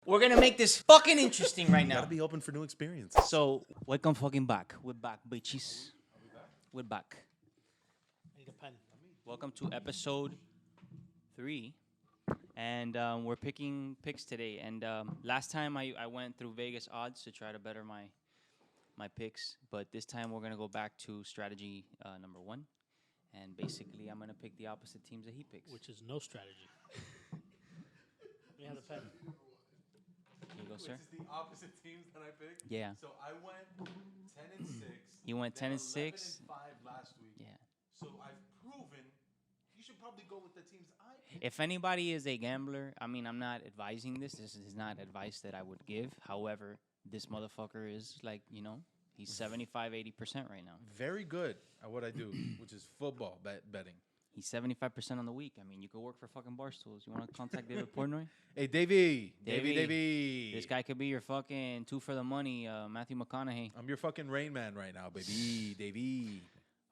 We're gonna make this fucking interesting right now. Gotta be open for new experiences. So, welcome fucking back. We're back, bitches. We're back. I need a pen. Welcome to episode 3. And we're picking picks today. And last time I went through Vegas odds to try to better my picks. But this time we're going to go back to strategy number 1. And basically I'm going to pick the opposite teams that he picks. Which is no strategy. We have the pen. Here you go, sir. Which is the opposite teams that I picked. Yeah. So I went 10-6. He went 10 and 6. 11-5 last week. Yeah. So I've proven you should probably go with the teams I picked. If anybody is a gambler, I mean, I'm not advising this. This is not advice that I would give. However, this motherfucker is like, you know, he's 75, 80% right now. Very good at what I do, which is football betting. He's 75% on the week. I mean, you could work for fucking Barstools. You want to contact David Portnoy? Hey, Davey. Davey. This guy could be your fucking 2 for the money, Matthew McConaughey. I'm your fucking Rain Man right now, baby. Davey.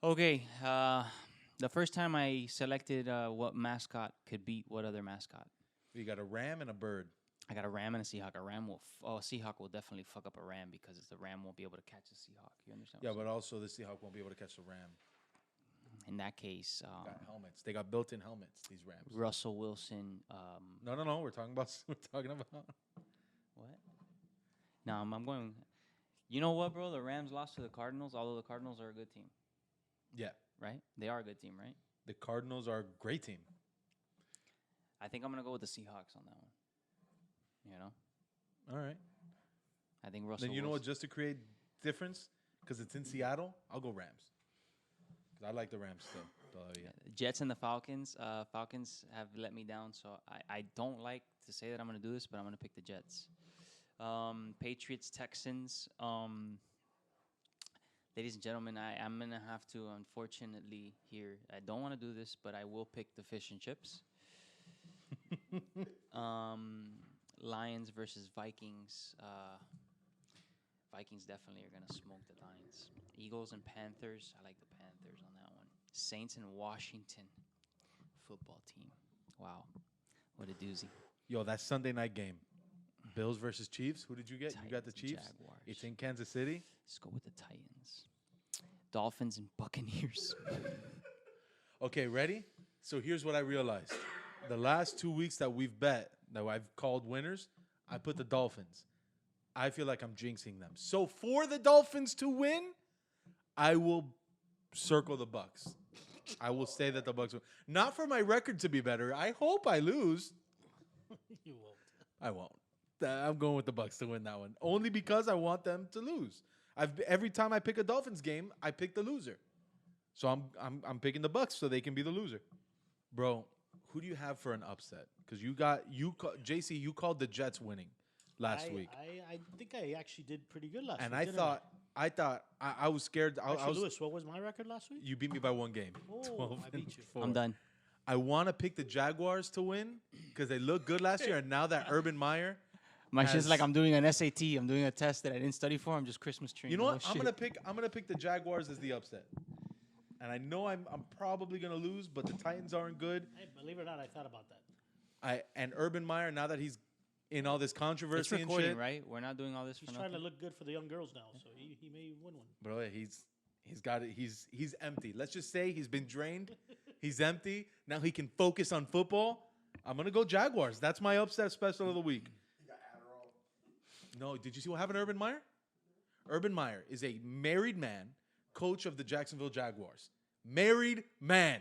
Okay. The first time I selected what mascot could beat what other mascot. You got a ram and a bird. I got a ram and a Seahawk. A Seahawk will definitely fuck up a ram because the ram won't be able to catch a Seahawk. You understand? Yeah, but also the Seahawk won't be able to catch the ram. In that case, Got helmets. They got built-in helmets. These Rams. Russell Wilson. No. We're talking about. What? No, I'm going. You know what, bro? The Rams lost to the Cardinals, although the Cardinals are a good team. Yeah. Right? They are a good team, right? The Cardinals are a great team. I think I'm gonna go with the Seahawks on that one. You know. All right. I think Russell. Then you know Wilson. what? Just to create difference, because it's in Seattle, I'll go Rams. Because I like the Rams still. So, yeah. Jets and the Falcons. Falcons have let me down, so I don't like to say that I'm gonna do this, but I'm gonna pick the Jets. Patriots, Texans. Ladies and gentlemen, I'm going to have to, unfortunately, here. I don't want to do this, but I will pick the fish and chips. Lions versus Vikings. Vikings definitely are going to smoke the Lions. Eagles and Panthers. I like the Panthers on that one. Saints and Washington football team. Wow. What a doozy. Yo, that Sunday night game. Bills versus Chiefs. Who did you get? You got the Titans, Chiefs. Jaguars. It's in Kansas City. Let's go with the Titans. Dolphins and Buccaneers. Okay, ready? So here's what I realized. The last 2 weeks that we've bet, that I've called winners, I put the Dolphins. I feel like I'm jinxing them. So for the Dolphins to win, I will circle the Bucks. I will say that the Bucks will. Not for my record to be better. I hope I lose. You won't. I won't. I'm going with the Bucks to win that one. Only because I want them to lose. Every time I pick a Dolphins game, I pick the loser. So I'm picking the Bucks so they can be the loser. Bro, who do you have for an upset? Because JC, you called the Jets winning last week. I think I actually did pretty good last week. And I thought I was scared. Lewis, what was my record last week? You beat me by 1 game. Oh, I beat you. 12-4. I'm done. I want to pick the Jaguars to win because they looked good last year, and now that Urban Meyer. My shit's like I'm doing an SAT. I'm doing a test that I didn't study for. I'm just Christmas treeing. You know what? Oh, I'm gonna pick the Jaguars as the upset. And I know I'm probably gonna lose, but the Titans aren't good. Hey, believe it or not, I thought about that. And Urban Meyer, now that he's in all this It's controversy and recording, shit, right? We're not doing all this He's for trying nothing. to look good for the young girls now, so he may win one. bro, he's got it. He's empty. Let's just say he's been drained. He's empty. Now he can focus on football. I'm gonna go Jaguars. That's my upset special of the week. No, did you see what happened to Urban Meyer? Urban Meyer is a married man, coach of the Jacksonville Jaguars. Married man.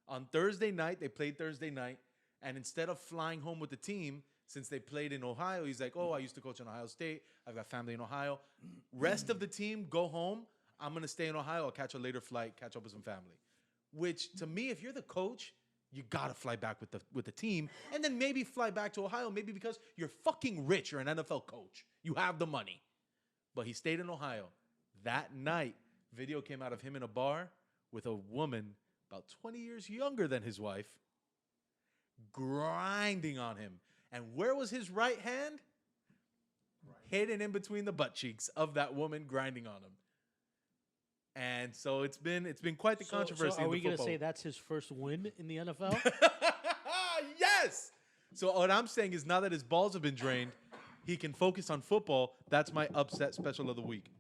On Thursday night, they played Thursday night, and instead of flying home with the team, since they played in Ohio, he's like, oh, I used to coach in Ohio State. I've got family in Ohio. Rest of the team, go home. I'm going to stay in Ohio. I'll catch a later flight, catch up with some family. Which, to me, if you're the coach, you gotta fly back with the team, and then maybe fly back to Ohio. Maybe because you're fucking rich. You're an NFL coach. You have the money. But he stayed in Ohio. That night, video came out of him in a bar with a woman about 20 years younger than his wife, grinding on him. And where was his right hand? Hidden in between the butt cheeks of that woman grinding on him. And so it's been quite the controversy. So are we going to say that's his first win in the NFL? Yes, So what I'm saying is now that his balls have been drained, he can focus on football. That's my upset special of the week.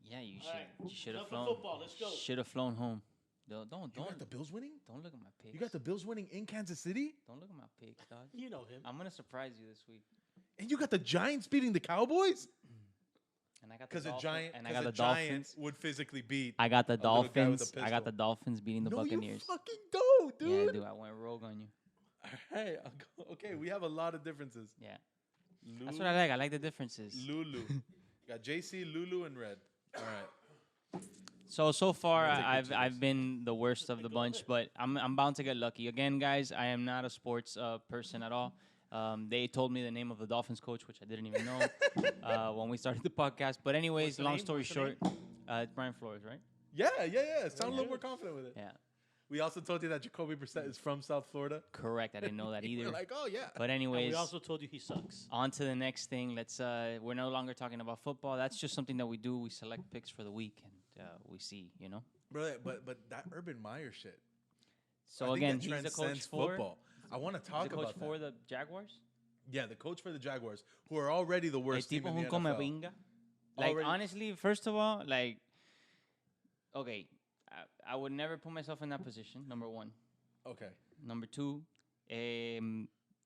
Yeah, you All right. should have Enough of flown. football. Let's go. Should have flown home. Don't You got the Bills winning? don't look at my picks. You got the Bills winning in Kansas City? Don't look at my picks, dog. You know him. I'm gonna surprise you this week. And you got the Giants beating the Cowboys? And I got the Because a Dolphins. giant, And I got the Giants Dolphins. would physically beat. I got the a little guy with a Dolphins. I got the pistol. Dolphins beating the No, Buccaneers. you fucking don't, dude. Yeah, dude. I went rogue on you. Hey, okay, we have a lot of differences. Yeah. That's what I like. I like the differences. Lulu. got JC, Lulu, and Red. All right. So far, I'm gonna take your I've chips. been the worst of the bunch, but I'm bound to get lucky again, guys. I am not a sports person at all. They told me the name of the Dolphins coach, which I didn't even know when we started the podcast. But anyways, What's the long name? story What's the short, it's Brian Flores, right? Yeah. Sound a little more confident with it. Yeah, We also told you that Jacoby Brissett is from South Florida. correct. I didn't know that We're either. like, oh yeah. But And anyways, we also told you he sucks. on to the next thing. Let's. We're no longer talking about football. That's just something that we do. We select picks for the week, and we see. You know. Bro, but that Urban Meyer shit. So I think again, that he's the coach transcends for. football. I want to He's talk the coach about for that. the Jaguars. Yeah, the coach for the Jaguars, who are already the El worst team tipo in the un come NFL. pinga. Like Already- honestly, first of all, like, okay, I would never put myself in that position. Number one. Okay. Number two,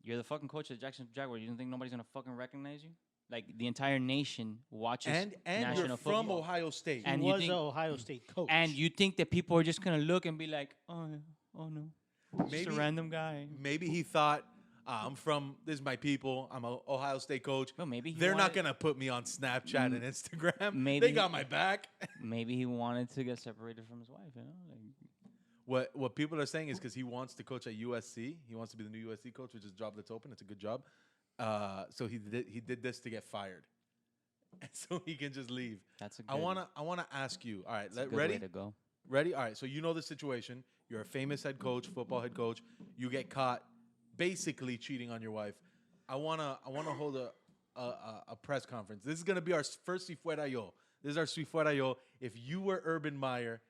you're the fucking coach of the Jacksonville Jaguars. You don't think nobody's gonna fucking recognize you? Like the entire nation watches And national you're football. from Ohio State. And he you was think- an Ohio State coach. And you think that people are just gonna look and be like, oh, oh no, just Maybe- a random guy. Maybe he thought, I'm from, this is my people. I'm an Ohio State coach. Well, maybe he They're not wanted- going to put me on Snapchat and Instagram. maybe They got my back. Maybe he wanted to get separated from his wife. You know, like, What people are saying is because he wants to coach at USC. He wants to be the new USC coach, which is a job that's open. It's a good job. So he did this to get fired. And so he can just leave. that's a good. I wanna ask you. All right, that's a good ready? way to go. Ready? All right. So you know the situation. You're a famous head coach, football head coach. You get caught basically cheating on your wife. I wanna hold a press conference. This is gonna be our first Si Fuera Yo. This is our Si Fuera Yo. If you were Urban Meyer,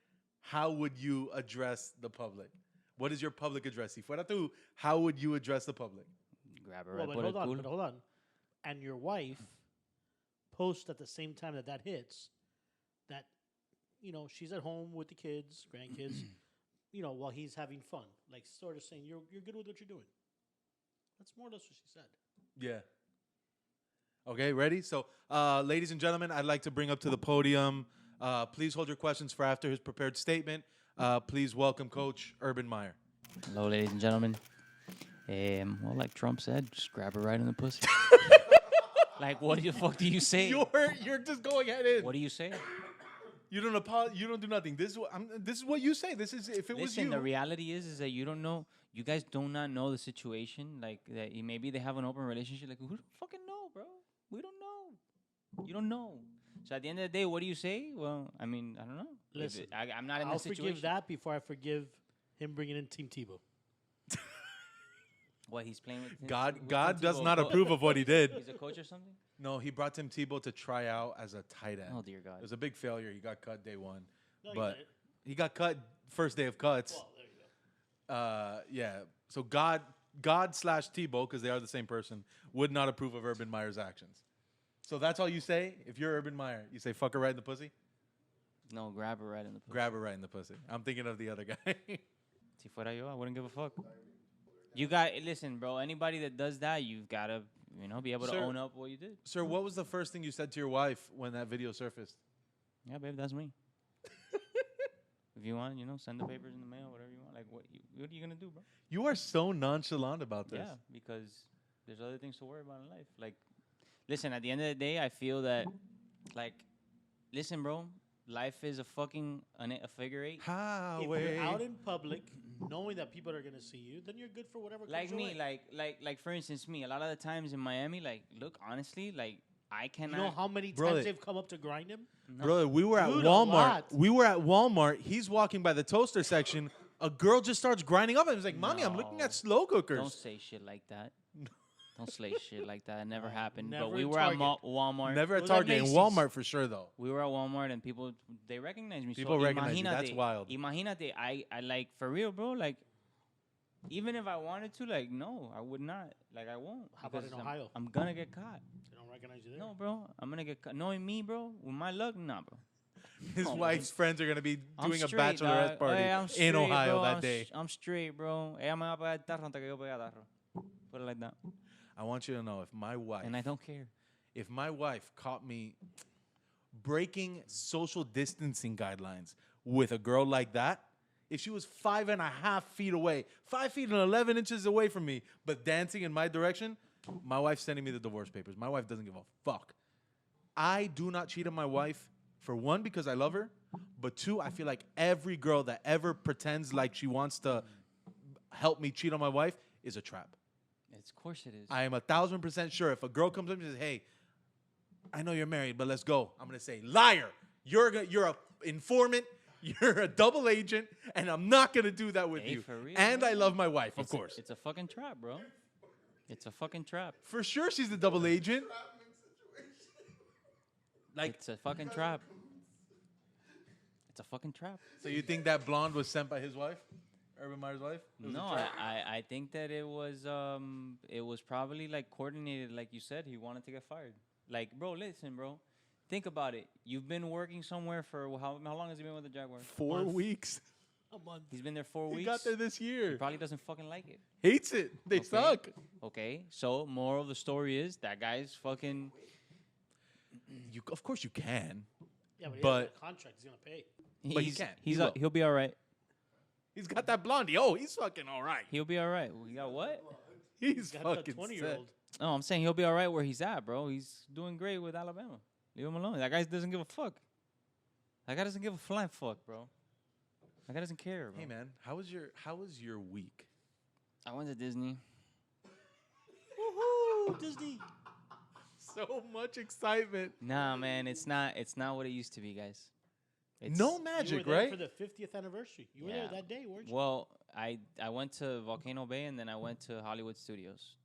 how would you address the public? What is your public address? Si fuera tú, how would you address the public? Grab her well, right but por hold el on, culo. but hold on. And your wife posts at the same time that hits that, she's at home with the kids, grandkids, while he's having fun. Like sort of saying, you're good with what you're doing. That's more or less what she said. Yeah. Okay, ready? So, ladies and gentlemen, I'd like to bring up to the podium. Please hold your questions for after his prepared statement. Please welcome Coach Urban Meyer. Hello, ladies and gentlemen. Well, like Trump said, just grab her right in the pussy. Like, what the fuck do you say? You're just going head in. What do you say? You don't apologize. You don't do nothing. This is what you say. This is if it was Listen, you. the reality is that you don't know. You guys do not know the situation. Like that, maybe they have an open relationship. Like, who fucking know, bro? We don't know. You don't know. So at the end of the day, what do you say? Well, I mean, I don't know. If Listen, I'm not in I'll this situation. forgive that before I forgive him bringing in Team Tebow. What he's playing with? God with God Tim does Tebow. not approve of what he did. He's a coach or something. No, he brought Tim Tebow to try out as a tight end. Oh dear God. It was a big failure. He got cut day one. No, But- you He got cut first day of cuts. well, there you go. Yeah. So God / Tebow, because they are the same person, would not approve of Urban Meyer's actions. So that's all you say? If you're Urban Meyer, you say fuck her right in the pussy? No, grab her right in the pussy. Grab her right in the pussy. I'm thinking of the other guy. Si fuera yo, I wouldn't give a fuck. You got listen, bro. Anybody that does that, you've got to, be able to Sir. own up what you did. Sir, what was the first thing you said to your wife when that video surfaced? Yeah, babe, that's me. If you want, send the papers in the mail, whatever you want. Like, what are you gonna do, bro? You are so nonchalant about this. Yeah, because there's other things to worry about in life. Like, listen, at the end of the day, I feel that, like, listen, bro, life is a fucking a figure eight. If Highway. you're out in public, knowing that people are gonna see you, then you're good for whatever. Like comes your me, way. like for instance, me. A lot of the times in Miami, like, look, honestly, like, I You cannot. know how many Brother. times they've come up to grind him? No. Brother, we were at Dude, a Walmart. lot. We were at Walmart. He's walking by the toaster section. A girl just starts grinding up and he's like, Mommy, I'm looking No. at slow cookers. Don't say shit like that. Don't say shit like that. It never happened. Never But we in were at Target. Walmart. Never at Was at Target. In Macy's. Walmart for sure, though. We were at Walmart and people they recognized me. People so recognize you. That's imagínate- wild. Imagínate, I like for real, bro. Like Even if I wanted to, like, no, I would not. Like, I won't. How about because in Ohio? I'm gonna get caught. They don't recognize you there. No, bro. I'm gonna get caught. Knowing me, bro, with my luck, nah, bro. His Oh, wife's friends are gonna be I'm doing a straight, bachelorette dog. party Hey, I'm in straight, Ohio bro. that day. I'm straight, bro. Ella me va a pagar el tarro antes que yo pegue a tarro. Put it like that. I want you to know if my wife, And I don't care. if my wife caught me breaking social distancing guidelines with a girl like that, if she was 5.5 feet away, 5 feet and 11 inches away from me, but dancing in my direction, my wife's sending me the divorce papers. My wife doesn't give a fuck. I do not cheat on my wife, for one, because I love her, but two, I feel like every girl that ever pretends like she wants to help me cheat on my wife is a trap. Of course it is. I am 1,000% sure if a girl comes up and says, "Hey, I know you're married, but let's go," I'm gonna say, "Liar! You're a informant. You're a double agent, and I'm not gonna do that with Hey, you." for real, And bro. I love my wife, of It's a- course. it's a fucking trap, bro. It's a fucking trap. For sure, she's the double agent. Like, It's a fucking trap. It's a fucking trap. so you think that blonde was sent by his wife, Urban Meyer's wife? It was a No, trap? I think that it was probably like coordinated, like you said. He wanted to get fired. Like, bro, listen, bro. Think about it. You've been working somewhere for how long has he been with the Jaguars? 4 month. weeks. A month. He's been there 4 weeks. He got there this He year. probably doesn't fucking like it. Hates it. They Okay. suck. Okay, so moral of the story is that guy's fucking. You, of course, you can. Yeah, but he But- has a contract. He's gonna pay. But he can't. He He's will. he'll be all right. He's got that blondie. Oh, he's fucking all right. He'll be all right. We got what? He's Got a fucking 20-year-old. No, I'm saying he'll be all right where he's at, bro. He's doing great with Alabama. Leave him alone. That guy doesn't give a fuck. That guy doesn't give a flying fuck, bro. That guy doesn't care, bro. Hey man, how was your week? I went to Disney. Woohoo! Disney. So much excitement. Nah, man, it's not what it used to be, guys. It's, No You were magic, there right? for the 50th anniversary. You were Yeah. there that day, weren't you? Well, I went to Volcano Bay and then I went to Hollywood Studios.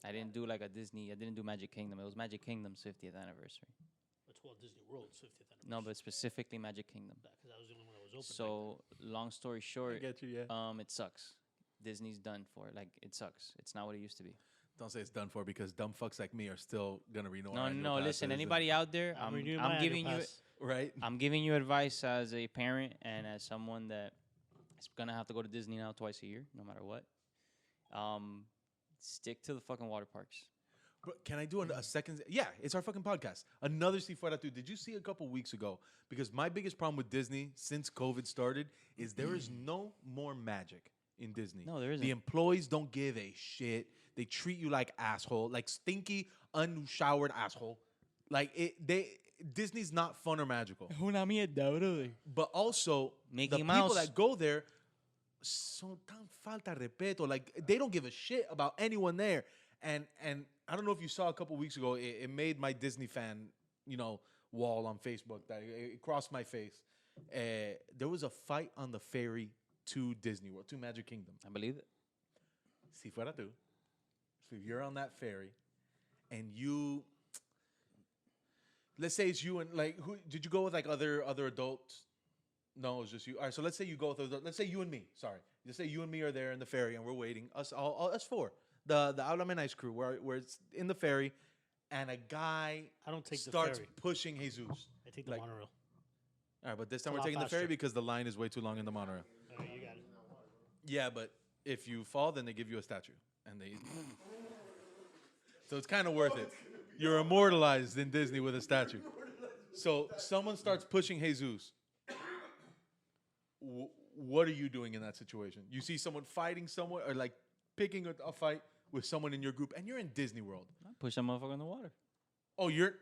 I didn't do like a Disney. I didn't do Magic Kingdom. It was Magic Kingdom's 50th anniversary. It's Walt Disney World's 50th anniversary. No, but specifically Magic Kingdom. Because that was the only one that was open. So, long story I short, get you, yeah. it sucks. Disney's done for. Like, it sucks. It's not what it used to be. Don't say it's done for because dumb fucks like me are still gonna renew. our No, annual no. passes Listen, and- anybody out there, I'm I'm renewing my giving annual you pass. right? I'm giving you advice as a parent and as someone that is gonna have to go to Disney now twice a year, no matter what. Stick to the fucking water parks. But can I do a second? Yeah, it's our fucking podcast. Another Si Fuera Tu. Did you see a couple weeks ago? Because my biggest problem with Disney since COVID started is there is no more magic in Disney. No, there isn't. The employees don't give a shit. They treat you like asshole, like stinky, unshowered asshole. Like Disney's not fun or magical. Una mierda, brother. But also, Mickey the people Mouse. that go there son tan falta de respeto. Like they don't give a shit about anyone there. And I don't know if you saw a couple weeks ago, it made my Disney fan, wall on Facebook that it crossed my face. There was a fight on the ferry to Disney World, to Magic Kingdom. I believe it. Si fuera tú. So if you're on that ferry and you, let's say it's you and who did you go with other adults? No, it was just you. All right, so let's say you go with let's say you and me. Sorry, let's say you and me are there in the ferry and we're waiting. Us four, the Hablame Nice crew, where it's in the ferry, and a guy I don't take the starts ferry. pushing Jesus. I take the like- monorail. All right, but this time A we're lot taking the ferry faster. because the line is way too long in the monorail. All right, you got it. Yeah, but if you fall, then they give you a statue, and they. So it's kind of worth it. You're immortalized in Disney with a statue. So someone starts pushing Jesus. What are you doing in that situation? You see someone fighting someone or picking a fight with someone in your group, and you're in Disney World. I push that motherfucker in the water. Oh, you're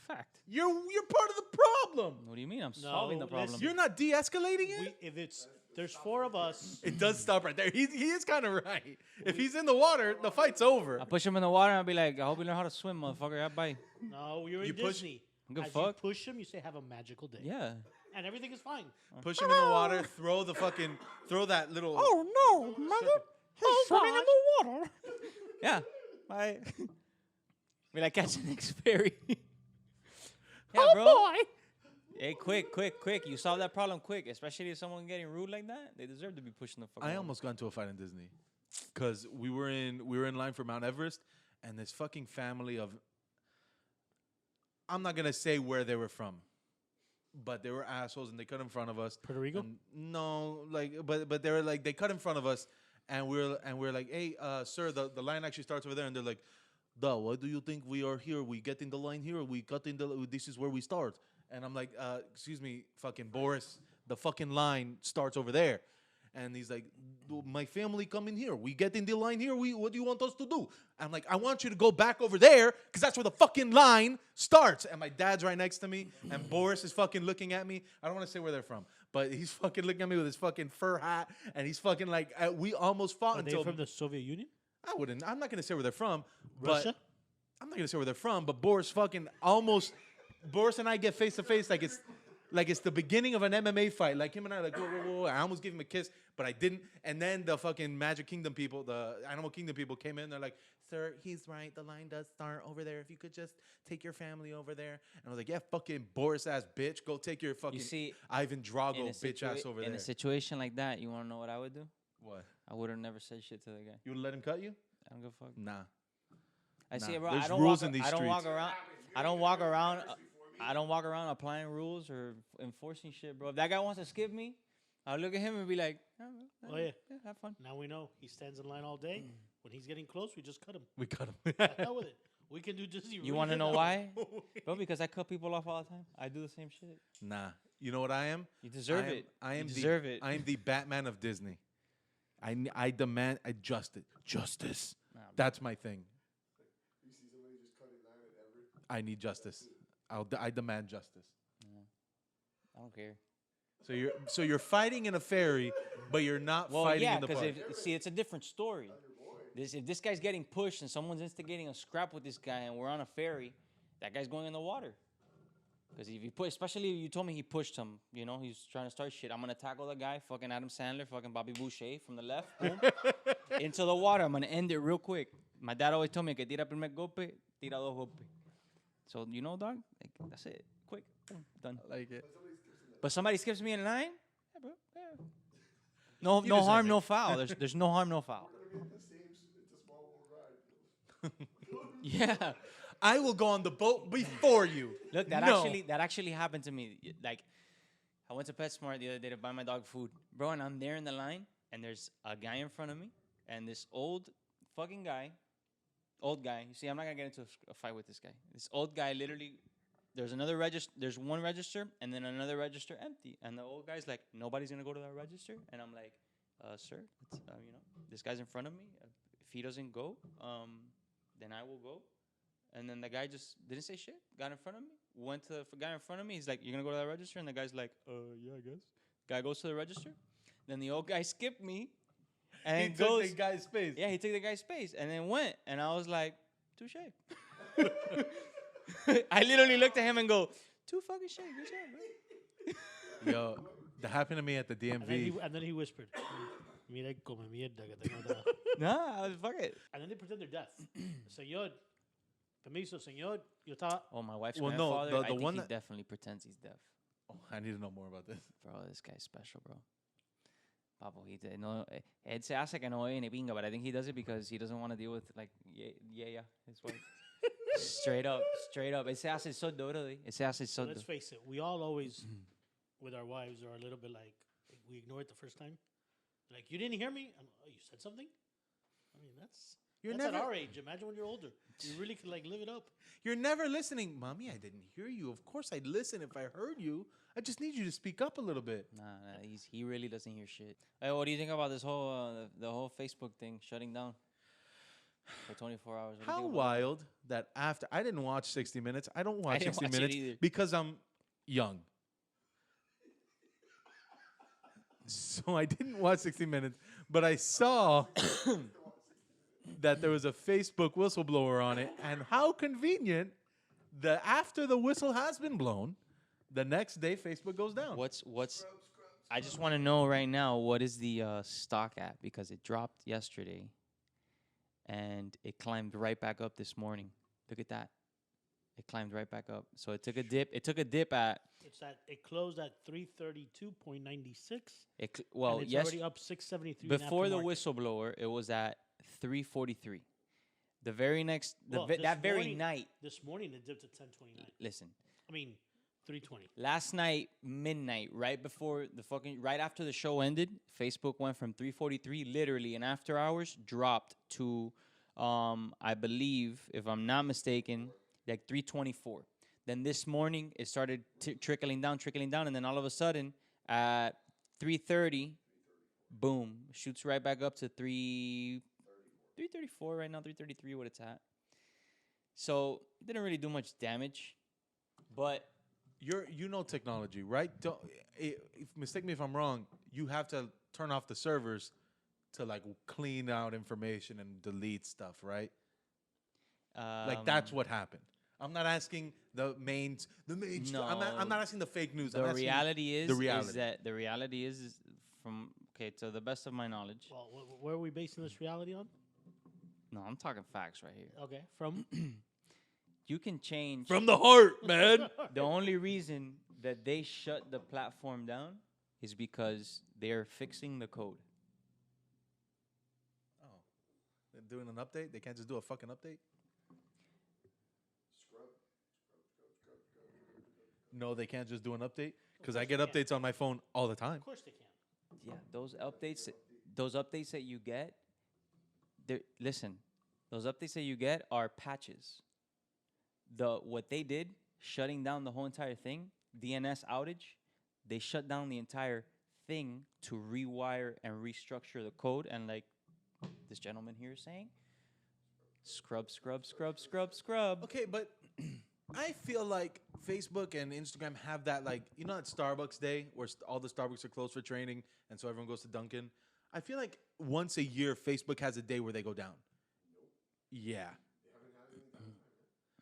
Fact. part of the problem. What do you mean? I'm solving the problem. listen. You're not de-escalating it. There's four of us. It does stop right there. He is kind of right. If he's in the water, the fight's over. I push him in the water and I'll be like, I hope you learn how to swim, motherfucker. Yeah, bye. No, you're in You push- Disney. Good As fuck. you push him, you say, "Have a magical day," Yeah. and everything is fine. Push him in the water. Throw that little. no, mother! He's swimming in the water. Yeah. Bye. Be like, catch the next ferry. Yeah, bro. Boy, Hey, quick! You solve that problem quick. Especially if someone getting rude like that, they deserve to be pushing the fuck. I almost got into a fight in Disney, cause we were in line for Mount Everest, and this fucking family of. I'm not gonna say where they were from, but they were assholes, and they cut in front of us. Puerto Rico? No, like, but they were like they cut in front of us, and we're like, hey, sir, the line actually starts over there, and they're like, duh, why do you think we are here? We get in the line here. We cut in the. This is where we start. And I'm like, excuse me, fucking Boris, the fucking line starts over there. And he's like, my family come in here. We get in the line here. What do you want us to do? I'm like, I want you to go back over there because that's where the fucking line starts. And my dad's right next to me. And Boris is fucking looking at me. I don't want to say where they're from, but he's fucking looking at me with his fucking fur hat. And he's fucking like, we almost fought Are they until. from the Soviet Union? I'm not going to say where they're from. Russia? But I'm not going to say where they're from, but Boris fucking almost. Boris and I get face to face like it's the beginning of an MMA fight. Like him and I like whoa. I almost gave him a kiss, but I didn't. And then the fucking Magic Kingdom people, the Animal Kingdom people came in. They're like, sir, he's right. The line does start over there. If you could just take your family over there. And I was like, yeah, fucking Boris ass bitch. Go take your fucking Ivan Drago bitch ass over there. In a situation like that, you want to know what I would do? What? I would have never said shit to the guy. You would let him cut you? I don't give a fuck. Nah. I see Nah. it, bro. There's I don't rules walk, in these I don't walk streets. around. I don't walk around. I don't walk around applying rules or enforcing shit, bro. If that guy wants to skip me, I'll look at him and be like, Oh, yeah. have fun. Now we know. He stands in line all day. When he's getting close, we just cut him. We cut him. The hell with it. We can do just. You want to know why? Bro, because I cut people off all the time. I do the same shit. Nah. You know what I am? You deserve it. You deserve it. I am the Batman of Disney. I demand justice. Nah, That's my thing. You see somebody just cutting line at Everett? I need justice. I demand justice. I don't care. So you're fighting in a ferry, but you're not Well, fighting yeah, in the because park. see, it's a different story. If this guy's getting pushed and someone's instigating a scrap with this guy and we're on a ferry, that guy's going in the water. Because if you push, especially if you told me he pushed him, you know, he's trying to start shit. I'm gonna tackle the guy, fucking Adam Sandler, fucking Bobby Boucher from the left, boom, into the water. I'm gonna end it real quick. My dad always told me que tira primer golpe, tira dos golpe. So you know, dog, like, that's it, quick, boom, done. I like it. But somebody skips me in line, yeah, bro, yeah. No deserve harm, it. no foul. There's no harm, no foul. It's a small world ride. Yeah. I will go on the boat before you. Look, that No. actually happened to me. Like, I went to PetSmart the other day to buy my dog food, bro, and I'm there in the line, and there's a guy in front of me, and this old fucking guy, old guy. You see, I'm not gonna get into a fight with this guy. This old guy, literally, there's another register. There's one register, and then another register empty, and the old guy's like, nobody's gonna go to that register, and I'm like, sir, it's, you know, this guy's in front of me. If he doesn't go, then I will go. And then the guy just didn't say shit, got in front of me, went to the guy in front of me. He's like, you're going to go to that register? And the guy's like, yeah, I guess. Guy goes to the register. Then the old guy skipped me. And He took the guy's space. Yeah, he took the guy's space and then went. And I was like, touche. I literally looked at him and go, too fucking shit. Good job, bro. Yo, that happened to me at the DMV. And then he whispered, mira come mierda que tengo da. Nah, fuck it. And then they pretend they're deaf. Señor, permiso, señor. Yo estaba. Oh, my wife's Well, no, grandfather, the I think one he that- definitely pretends he's deaf. Oh, I need to know more about this. Bro, this guy's special, bro. Papo, no, él se hace que no oye ni pinga, but I think he does it because he doesn't want to deal with, like, yeah, his wife. Straight up. Él se hace sordo, bro. Él se hace sordo. Let's face it, we all always, with our wives, are a little bit like, we ignore it the first time. Like, you didn't hear me? Oh, you said something? I mean, that's at our age. Imagine when you're older. You really could, like, live it up. You're never listening. Mommy, I didn't hear you. Of course I'd listen if I heard you. I just need you to speak up a little bit. Nah, he really doesn't hear shit. Hey, what do you think about this whole the whole Facebook thing shutting down for 24 hours? What do you How think about wild that after I didn't watch 60 Minutes. I don't watch didn't 60 watch it Minutes either. because I'm young. So I didn't watch 60 Minutes, but I saw that there was a Facebook whistleblower on it, and how convenient that after the whistle has been blown, the next day Facebook goes down. What's I just want to know right now, what is the stock at? Because it dropped yesterday and it climbed right back up this morning. Look at that. It climbed right back up. So it took a dip. It took a dip at It closed at 332.96. well, and it's yes. already up 673. Before the aftermarket. whistleblower, it was at 343. The very next, Well, that very morning- night. This morning it dipped to 1029. Listen, I mean, 320. last night midnight, right after the show ended, Facebook went from 343 literally in after hours dropped to, I believe, if I'm not mistaken, like 324. Then this morning it started trickling down, and then all of a sudden at 330, boom, shoots right back up to 334 right now, 333 what it's at. So it didn't really do much damage, but You know technology, right? Mistake me if I'm wrong. You have to turn off the servers to like clean out information and delete stuff, right? Like that's what happened. I'm not asking the main. No. I'm not asking the fake news. The reality is, the reality. is that the reality is from to the best of my knowledge. Well, where are we basing this reality on? No, I'm talking facts right here. Okay, from You can change. From the heart, man. The only reason that they shut the platform down is because they're fixing the code. Oh, they're doing an update. They can't just do a fucking update. No, they can't just do an update because I get updates on my phone all the time. Of course they can. Yeah, those updates that you get, listen, those updates that you get are patches. What they did, shutting down the whole entire thing, DNS outage, they shut down the entire thing to rewire and restructure the code, and like this gentleman here is saying, scrub. Okay, but I feel like Facebook and Instagram have that, like, you know, that Starbucks day where all the Starbucks are closed for training, and so everyone goes to Dunkin'. I feel like once a year, Facebook has a day where they go down. Yeah.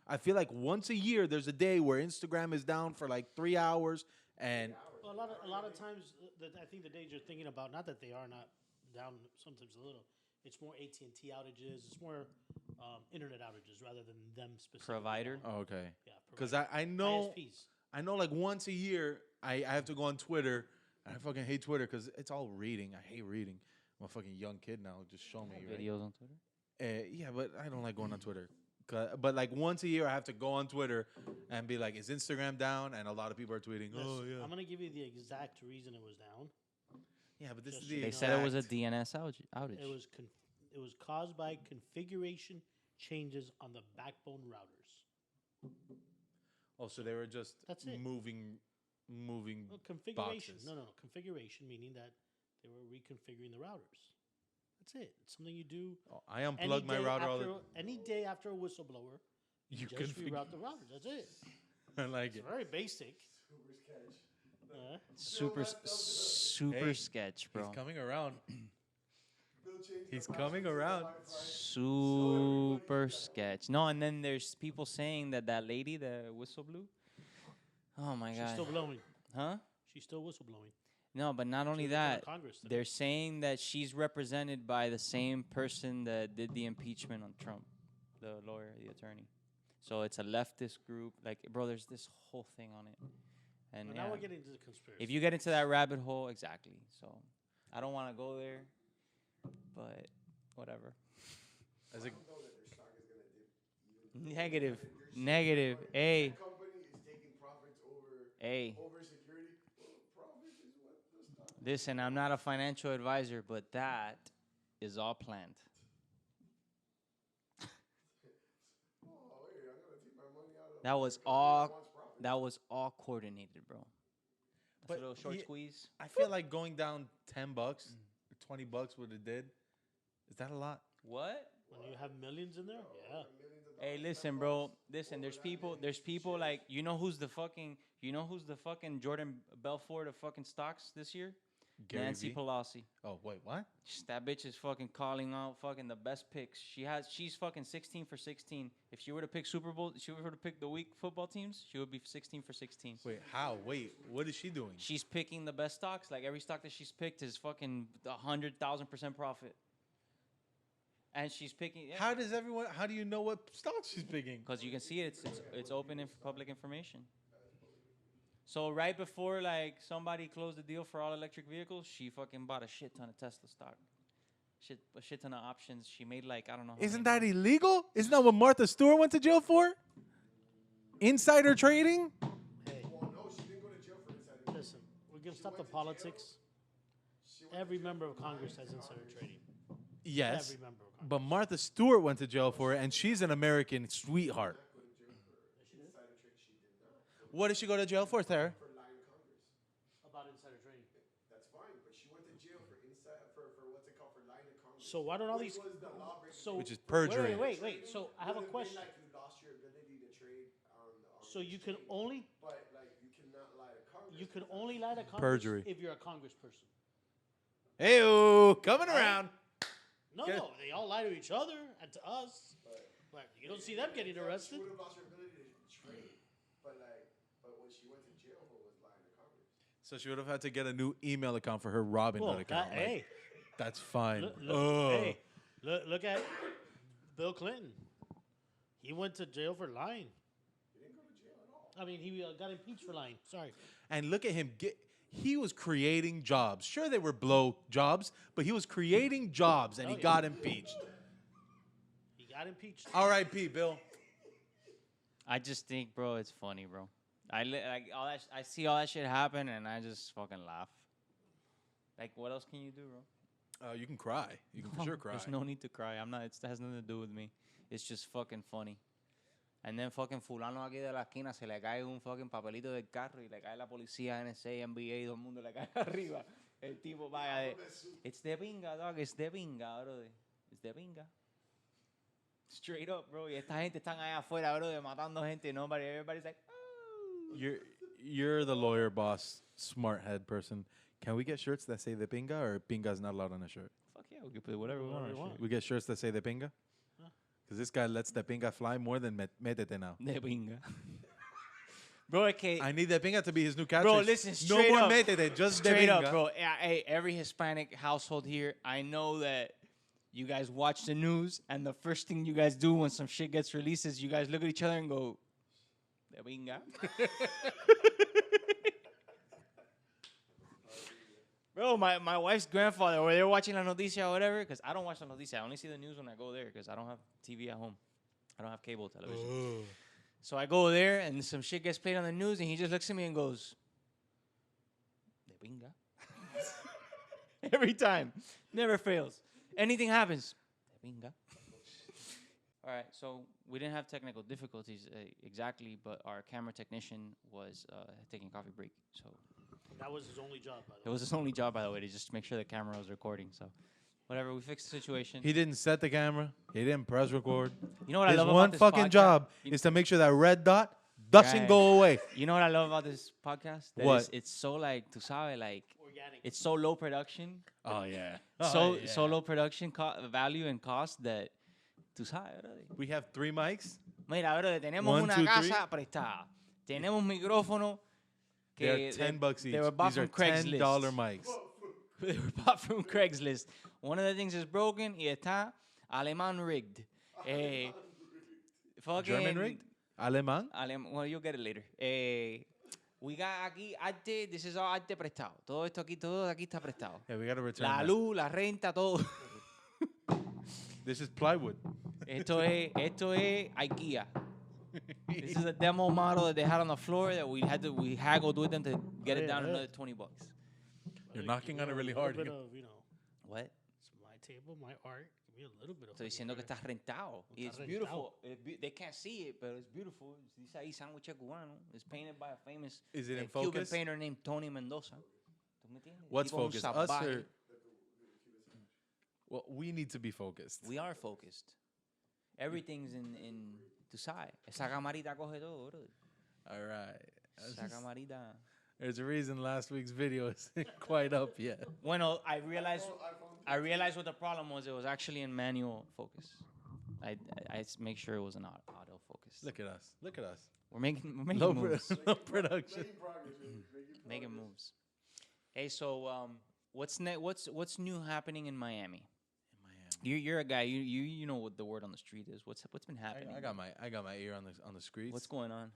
I feel like once a year, there's a day where Instagram is down for like 3 hours, and Well, a lot of times, I think the days you're thinking about, not that they are not down, sometimes a little. It's more AT&T outages. It's more internet outages rather than them specifically. Provider? down. oh, okay. Yeah, Because provider. I know, ISPs. I know, like once a year, I have to go on Twitter. And I fucking hate Twitter because it's all reading. I hate reading. I'm a fucking young kid now. Just show me, right? Videos on Twitter. Yeah, but I don't like going on Twitter. But like once a year, I have to go on Twitter and be like, "Is Instagram down?" And a lot of people are tweeting, "Oh Listen, yeah." I'm gonna give you the exact reason it was down. Yeah, but this Just is so the you They know. said it was a exact- DNS outage. It was caused by configuration changes on the backbone routers. Oh, so they were just That's it. moving Well, configuration. boxes. No. Configuration meaning that they were reconfiguring the routers. That's it. It's something you do. Oh, I unplug my router all the. Any day after a whistleblower, You just config- reroute the routers. That's it. I like It's it. very basic. super Hey, sketch, bro. He's coming around. He's coming around. Super sketch. No, and then there's people saying that lady, the whistle blew. Oh my She's god. still blowing. Huh? She's still whistleblowing. No, but not only She was in front of that, Congress today. they're saying that she's represented by the same person that did the impeachment on Trump, the lawyer, the attorney. So it's a leftist group. Like, bro, there's this whole thing on it. And But yeah, now we're getting into the conspiracy. if you get into that rabbit hole, exactly. So I don't want to go there, but whatever. As a, Negative. Hey, Company is taking profits hey. over security. Profit is what the stock. Listen, I'm not a financial advisor, but that is all planned. Oh, wait, I'm gonna take my money out of. That was the company all. that wants profit. That was all coordinated, bro. That's But a little short ye- squeeze. I feel like going down $10, or $20, what it did. Is that a lot? What? When you have millions in there, yeah. Hey, listen, bro. Listen, there's people like you know who's the fucking Jordan Belfort of fucking stocks this year? Gary Nancy Vee? Pelosi. Oh wait, what? That bitch is fucking calling out fucking the best picks. She's fucking 16 for 16. If she were to pick Super Bowl, she were to pick the week football teams, she would be 16 for 16. Wait, how? Wait, what is she doing? She's picking the best stocks. Like every stock that she's picked is fucking 100,000% profit. And she's picking. Yeah. How does everyone? How do you know what stocks she's picking? Because you can see it. It's open in public information. So right before like somebody closed the deal for all electric vehicles, she fucking bought a shit ton of Tesla stock. A shit ton of options. She made like I don't know. Isn't that illegal? Isn't that what Martha Stewart went to jail for? Insider trading? Hey, Well, no, she didn't go to jail for insider. listen, we're gonna stop the politics. Every member of Congress has insider trading. Yes. Every member of Congress. But Martha Stewart went to jail for it, and she's an American sweetheart. What did she go to jail for, Sarah? For lying to Congress. About insider trading. That's fine, but she went to jail for what's it called, for lying to Congress. So why don't all these? Was the law breaking? So Which is perjury. Wait. So I have a Would've been question. Like you lost your ability to trade on So you can exchange, only but like you cannot lie to Congress. you can only lie to Congress Perjury. if you're a congressperson. Hey, coming around. No, Get- no, they all lie to each other and to us. But you don't see them getting She arrested. would have lost her ability to trade, but when she went to jail for was lying to Congress. So she would have had to get a new email account for her Robinhood Well, account. that, like, hey, that's fine. hey, look at Bill Clinton. He went to jail for lying. He didn't go to jail at all. I mean, he got impeached for lying. Sorry. And look at him. He was creating jobs. Sure, they were blow jobs, but he was creating jobs, and he Oh, yeah. got impeached. He got impeached. R.I.P. Bill. I just think, bro, it's funny, bro. Like all that. I see all that shit happen, and I just fucking laugh. Like, what else can you do, bro? You can cry. You can for sure cry. There's no need to cry. I'm not. It has nothing to do with me. It's just fucking funny. And then fucking fulano aquí de la esquina se le cae un fucking papelito del carro y le cae la policía, NSA, NBA, todo el mundo le cae arriba. El tipo vaya de... It's de pinga, dog. It's de pinga, bro. It's de pinga. Straight up, bro. Y esta gente están allá afuera, bro, de matando gente. Nobody, everybody's like, oh. You're the lawyer boss, smart head person. Can we get shirts that say the pinga, or pinga's not allowed on a shirt? Fuck yeah, we can put whatever we want on our shirt. We get shirts that say the pinga? Because this guy lets the pinga fly more than metete now. De pinga. Bro, es que... I need the pinga to be his new catchphrase. Bro, listen, no straight more up. metete, just the Straight pinga. up, bro. Hey, every Hispanic household here, I know that you guys watch the news, and the first thing you guys do when some shit gets released is you guys look at each other and go, "De pinga." Bro, my wife's grandfather, where they were watching La Noticia or whatever, because I don't watch La Noticia. I only see the news when I go there, because I don't have TV at home. I don't have cable television. So I go there, and some shit gets played on the news, and he just looks at me and goes, "De pinga." Every time. Never fails. Anything happens. De pinga. All right, so we didn't have technical difficulties exactly, but our camera technician was taking a coffee break. So That was his only job, by the it way. was his only job, by the way, to just make sure the camera was recording. So whatever, we fixed the situation. He didn't set the camera. He didn't press record. You know what I His love one about this fucking podcast? job You- is to make sure that red dot doesn't Right. go away. You know what I love about this podcast? That What? It's so like, tú sabes, like, Organic. it's so low production. Oh, yeah. So low production value and cost that, tú sabes, brother. We have 3 mics. Mira, brother, tenemos 1, una 2, 3. casa prestada. Tenemos micrófono They're que $10 each. they were bought These are from $10 Craigslist. mics. They were bought from Craigslist. One of the things is broken y está alemán rigged. Fucking German rigged? Alemán? Well, you'll get it later. We got aquí arte. This is all arte prestado. Todo aquí está prestado. Yeah, we got to return La that. luz, la renta, todo. This is plywood. Esto es IKEA. This is a demo model that they had on the floor that we haggled with them to get it down another $20. You're knocking on it really hard. A little bit of, What? it's my table, my art. Give me a little bit of. Estoy diciendo que está rentado. Está It's rentado. beautiful. They can't see it, but it's beautiful. Dice ahí sándwich cubano. It's painted by a famous Is it in Cuban focus? painter named Tony Mendoza. ¿Tú me entiendes? What's Tipo un focused? Us salvaje. or? Well, we need to be focused. We are focused. Everything's in tu sabes. Esa camarita coge todo, bro. All right. Esa camarita. There's a reason last week's video isn't quite up yet. Bueno, I realized what the problem was. It was actually in manual focus. I make sure it was an auto focus. Look at us. Look at us. We're making Low, moves. low production. Making progress, Making moves. Hey, so what's new happening in Miami? In Miami. You're a guy. You know what the word on the street is. What's been happening? I got my ear on the streets. What's going on?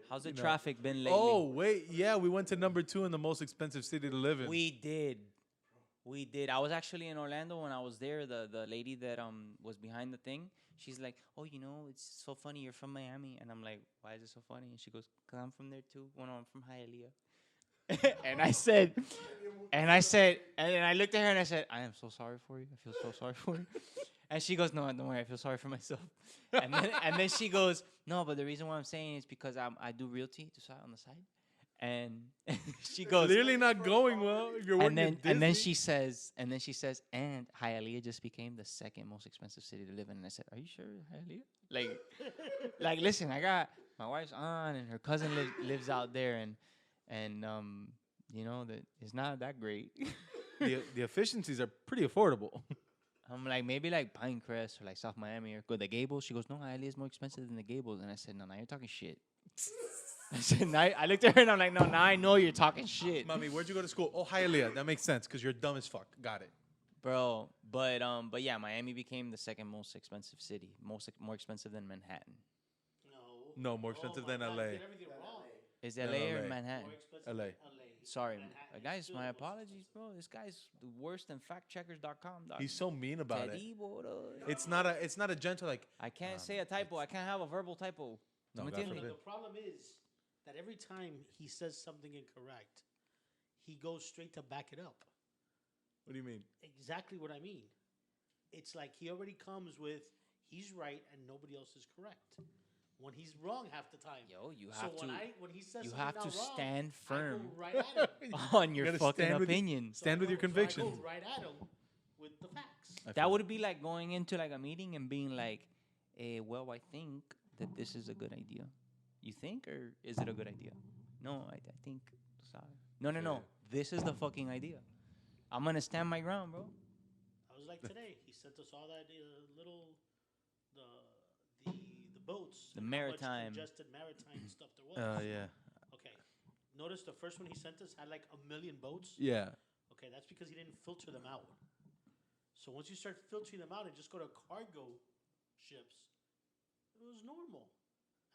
How's the You know. traffic been lately? Oh wait, yeah, we went to number 2 in the most expensive city to live in. We did. We did. I was actually in Orlando when I was there. The lady that was behind the thing, she's like, "Oh, you know, it's so funny. You're from Miami," and I'm like, "Why is it so funny?" And she goes, "Cause I'm from there too. Well, no, I'm from Hialeah." and I said, and I looked at her and I said, "I am so sorry for you. I feel so sorry for you." And she goes, "No, don't worry. I feel sorry for myself." and then she goes, "No, but the reason why I'm saying is because I do realty on the side." And she goes, Clearly not going well. If you're working and then Disney. she says, and Hialeah just became the second most expensive city to live in. And I said, "Are you sure, Hialeah?" Like, listen, I got my wife's aunt and her cousin lives out there, and you know that it's not that great. the efficiencies are pretty affordable. I'm like, maybe like Pinecrest or like South Miami or the Gables. She goes, "No, Hialeah is more expensive than the Gables." And I said, "No, now you're talking shit." I said, I looked at her and I'm like, "No, now I know you're talking shit." Mommy, where'd you go to school? Oh, Hialeah. That makes sense because you're dumb as fuck. Got it. Bro, but yeah, Miami became the second most expensive city, more expensive than Manhattan. No, more expensive than LA. Is Than LA or LA. Manhattan? LA. Sorry, guys, my apologies, bro. This guy's worse than factcheckers.com. Dog. He's so mean about it. Terrible, dog. It's not a gentle like. I can't say a typo. I can't have a verbal typo. No, ¿Tú me God entiendes? forbid. The problem is that every time he says something incorrect, he goes straight to back it up. What do you mean? Exactly what I mean. It's like he already comes with he's right and nobody else is correct. When he's wrong half the time. Yo, you So have to. when he says You something have to not wrong, stand I firm go right at him. on your gotta fucking stand with your- opinions. So I Stand with go- your so I convictions. go right at him with the facts. That would be like going into like a meeting and being like, well, I think that this is a good idea. You think, or is it a good idea? No, I think. Sorry. No. Yeah. This is the fucking idea. I'm gonna stand my ground, bro. I was like today. He sent us all that little the boats. The and how much maritime. congested maritime stuff there was. Yeah. Okay. Notice the first one he sent us had like 1 million boats. Yeah. Okay, that's because he didn't filter them out. So once you start filtering them out and just go to cargo ships, it was normal.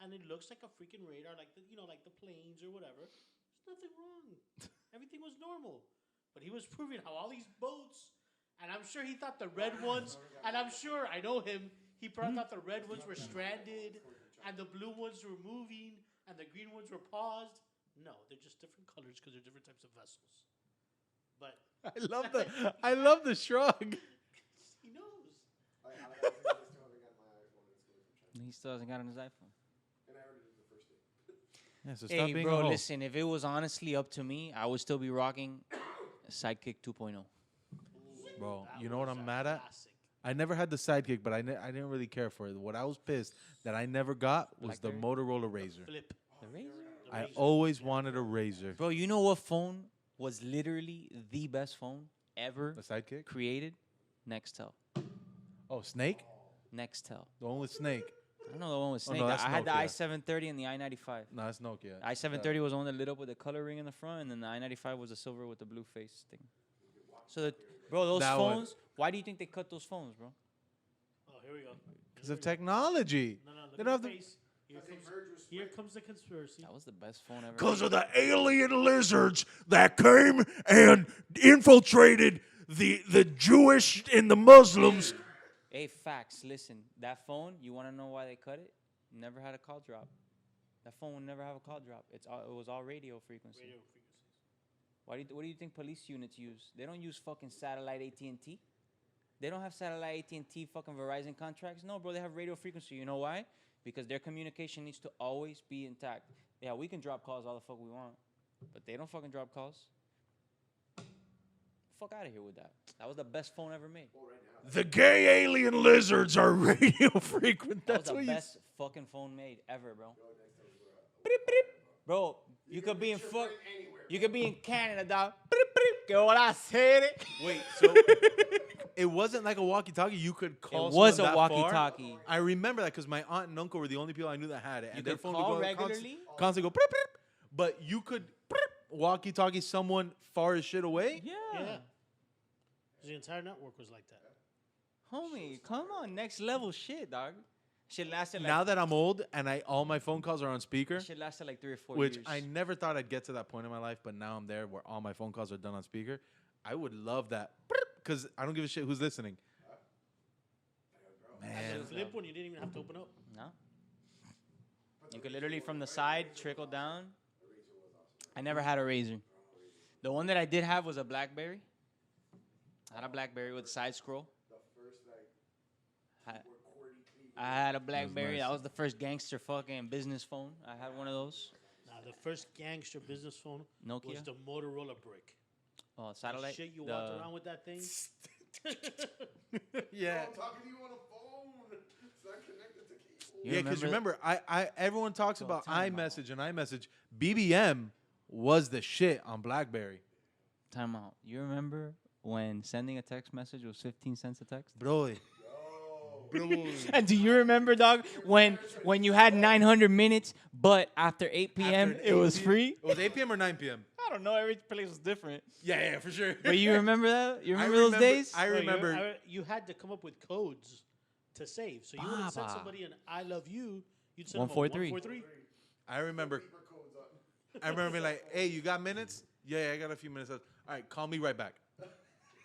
And it looks like a freaking radar, like like the planes or whatever. There's nothing wrong. Everything was normal. But he was proving how all these boats, and I'm sure he thought the red ones, and I'm sure, I know him, he probably thought the red ones were stranded, and the blue ones were moving, and the green ones were paused. No, they're just different colors because they're different types of vessels. But I love the shrug. he knows. He still hasn't gotten his iPhone. And I already did the first day. Yeah, so stop Hey, being a bro, hoe. listen. If it was honestly up to me, I would still be rocking Sidekick 2.0. Bro, That you know what was I'm a mad at? classic. I never had the Sidekick, but I didn't really care for it. What I was pissed that I never got was the Blackberry? Motorola Razor. Flip. The Razor? The I Razor. always wanted a Razor. Bro, you know what phone was literally the best phone ever The Sidekick? created? Nextel. Oh, Snake? Nextel. The one with Snake. I don't know the one with Oh, Snake. no, that's I had the Nokia. i730 and the i95. No, that's Nokia. I730 was the one that lit up with the color ring in the front, and then the i95 was the silver with the blue face thing. So, bro, those That one. phones, why do you think they cut those phones, bro? Oh, here we go. Because of technology. No, They look don't at have the the- face. Here comes the conspiracy. That was the best phone ever. Because of the alien lizards that came and infiltrated the Jewish and the Muslims. Hey, facts. Listen, that phone, you want to know why they cut it? Never had a call drop. That phone would never have a call drop. It was all radio frequency. Radio frequencies. What do you think police units use? They don't use fucking satellite AT&T. They don't have satellite AT&T fucking Verizon contracts. No, bro, they have radio frequency. You know why? Because their communication needs to always be intact. Yeah, we can drop calls all the fuck we want, but they don't fucking drop calls. Fuck out of here with that. That was the best phone ever made. The gay alien lizards are radio frequent. That That's was what the you. best fucking phone made ever, bro. Bro, you could be in you could be in Canada, dog. Que hola, Siri. Wait, so it wasn't like a walkie-talkie. You could call. It was someone a that far? walkie-talkie. I remember that because my aunt and uncle were the only people I knew that had it. You And their could phone call would go regularly? constantly go. "Prip, prip," but you could walkie-talkie someone far as shit away. Yeah. Yeah. The entire network was like that. Homie, come on, next level shit, dog. Shit lasted like Now that I'm old and all my phone calls are on speaker, shit lasted like 3 or 4 which years. I never thought I'd get to that point in my life, but now I'm there where all my phone calls are done on speaker. I would love that because I don't give a shit who's listening. And Man, the flip one, you didn't even have to open up. No. You could literally from the side trickle down. I never had a razor. The one that I did have was a Blackberry. I had a Blackberry with a side scroll. The first I, were QWERTY people. I had a Blackberry. nice. That was the first gangster fucking business phone. I had one of those. Now, the first gangster business phone was Nokia. the Motorola brick. Oh, satellite. Shit, you the- walked around with that thing. yeah. I'm talking to you on a phone. It's not connected to cable. You Yeah, because remember- remember, everyone talks Well, about tell me about iMessage and iMessage. BBM was the shit on BlackBerry. Time out. You remember when sending a text message was 15 cents a text? Bro. And do you remember, dog, when you had 900 minutes, but after 8 p.m. After it was 8 free? It was 8 p.m. or 9 p.m. I don't know. Every place was different. Yeah, for sure. But you remember that? You remember those days? I Bro, remember. you had to come up with codes to save. So you wouldn't send Baba. somebody an "I love you." You'd send 143. 143. I remember. Beeper codes up. I remember being like, "Hey, you got minutes? Yeah, I got a few minutes left. All right, call me right back."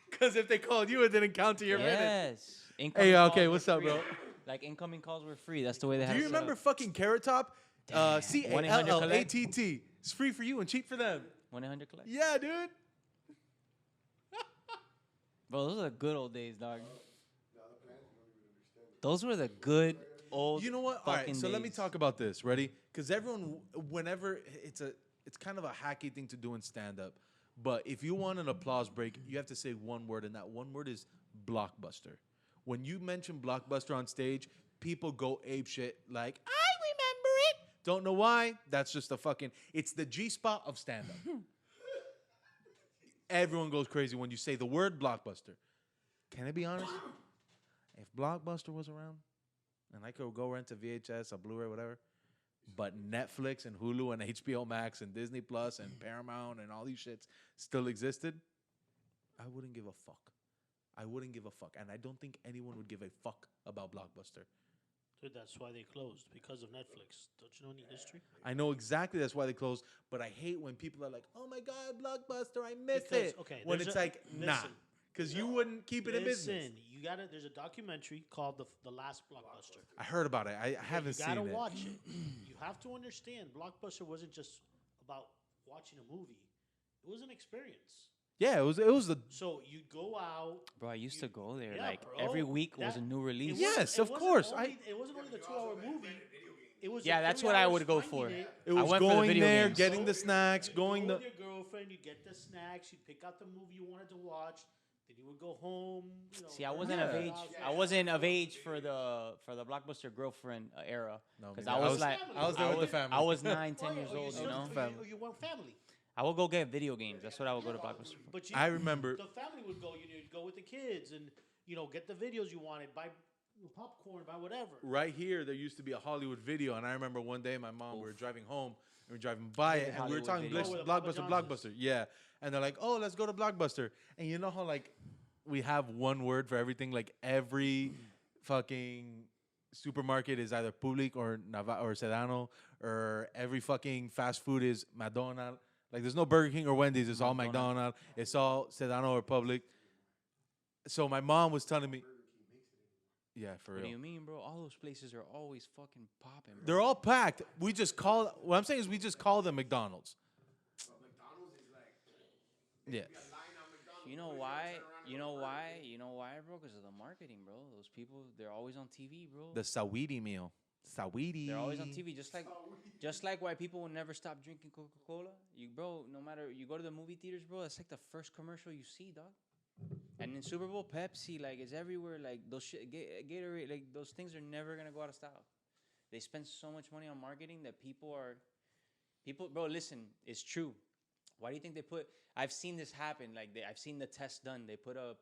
Because if they called you, it didn't count to your minutes. Yes. Incoming Hey, calls okay, were what's up, free. bro? Like incoming calls were free. That's the way they had Do you it set remember up. fucking Carrot Top? Damn. CALLATT. It's free for you and cheap for them. 1-800 collect? Yeah, dude. Bro, those are the good old days, dog. Now the plans, you don't even understand it. Those were the good old. You know what? All right, fucking so let me days. talk about this. Ready? Because everyone, whenever it's kind of a hacky thing to do in stand up. But if you want an applause break, you have to say one word, and that one word is blockbuster. When you mention blockbuster on stage, people go ape shit like, I remember it. Don't know why. That's just a fucking, it's the G spot of stand up. Everyone goes crazy when you say the word blockbuster. Can I be honest? If Blockbuster was around and I could go rent a VHS, a Blu-ray, whatever, but Netflix and Hulu and HBO Max and Disney Plus and Paramount and all these shits still existed, I wouldn't give a fuck. I wouldn't give a fuck. And I don't think anyone would give a fuck about Blockbuster. Dude, that's why they closed, because of Netflix. Don't you know any history? I know exactly that's why they closed, but I hate when people are like, oh my God, Blockbuster, I miss Because, it. okay, when there's it's a- like, nah. listen. Because you wouldn't keep it in business. Listen, you gotta. There's a documentary called the Last Blockbuster. I heard about it. I haven't You seen gotta it. watch it. You have to understand, Blockbuster wasn't just about watching a movie. It was an experience. Yeah, it was the So you go out. Bro, I used to go there. Yeah, like bro. every week was a That- new it release. Yeah. wasn't- Yes, it of wasn't course. only- it wasn't only the 2-hour movie. It was Yeah, the that's 3 what I hours would go finding for. it. It was went for the going video there, games. getting the snacks, You'd going go the. with your girlfriend. You get the snacks. You pick out the movie you wanted to watch. Then you would go home. You know, See, I wasn't of Yeah. age. I wasn't of age for the Blockbuster girlfriend era. No, Because me I neither. was like, I was there with the family. I was 9, Oh, 10 yeah, years or old. still- You know, or you want family. I would go get video games. That's what I would go to Blockbuster for. But you, I remember. the family would go. You'd go with the kids and get the videos you wanted, buy popcorn, buy whatever. Right here, there used to be a Hollywood Video, and I remember one day my mom, we were driving home, and we were driving by it, and we were Hollywood talking Video. Oh, where the Papa Blockbuster, John's is. Blockbuster. Yeah. And they're like, oh, let's go to Blockbuster. And you know how, like, we have one word for everything? Like, every fucking supermarket is either Public or Sedano, or every fucking fast food is McDonald's. Like, there's no Burger King or Wendy's. It's all McDonald's. It's all Sedano or Public. So my mom was telling me, yeah, for What real. do you mean, bro? All those places are always fucking popping, bro. They're all packed. We just call. What I'm saying is, we just call them McDonald's. But McDonald's is like, Yeah. be a line on McDonald's. You know before why? turn around You and know go to why? Burger You know why, bro? Because of the marketing, bro. Those people, they're always on TV, bro. The Sawidi meal. Sawidi. They're always on TV, just like why people will never stop drinking Coca-Cola. Bro, no matter you go to the movie theaters, bro. That's like the first commercial you see, dog. And in Super Bowl, Pepsi, like, is everywhere. Like those shit, Gatorade, like those things are never gonna go out of style. They spend so much money on marketing that people, bro. Listen, it's true. Why do you think they put? I've seen this happen. Like I've seen the test done. They put a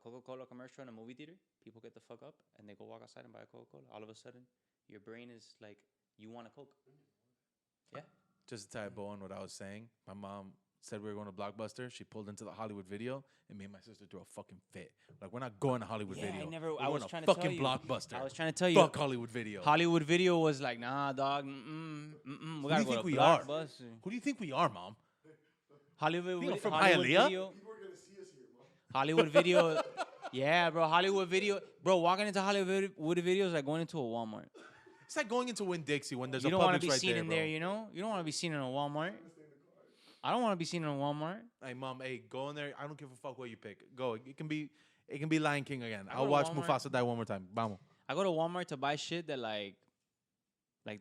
Coca-Cola commercial in a movie theater. People get the fuck up and they go walk outside and buy a Coca-Cola. All of a sudden, your brain is like, you want a Coke. Yeah. Just to tie a bow on what I was saying, my mom said we were going to Blockbuster. She pulled into the Hollywood Video and made my sister throw a fucking fit. Like, we're not going to Hollywood Yeah, Video. I was trying to tell fucking you. Blockbuster. I was trying to tell you. Fuck Hollywood Video. Hollywood Video was like, nah, dog. We Who do gotta you go think to we are? Blockbuster. Who do you think we are, Mom? Hollywood, You know, from Hollywood Hialeah? Video. Hollywood Video. Yeah, bro. Hollywood Video. Bro, walking into Hollywood Video is like going into a Walmart. It's like going into Winn-Dixie when there's You a don't want Publix to be right seen there, in bro. there, you know? You don't want to be seen in a Walmart. I don't want to be seen in a Walmart. Hey, Mom, hey, go in there. I don't give a fuck what you pick. Go. It can be Lion King again. I I'll go to watch Walmart. Mufasa die one more time. Vamos. I go to Walmart to buy shit that like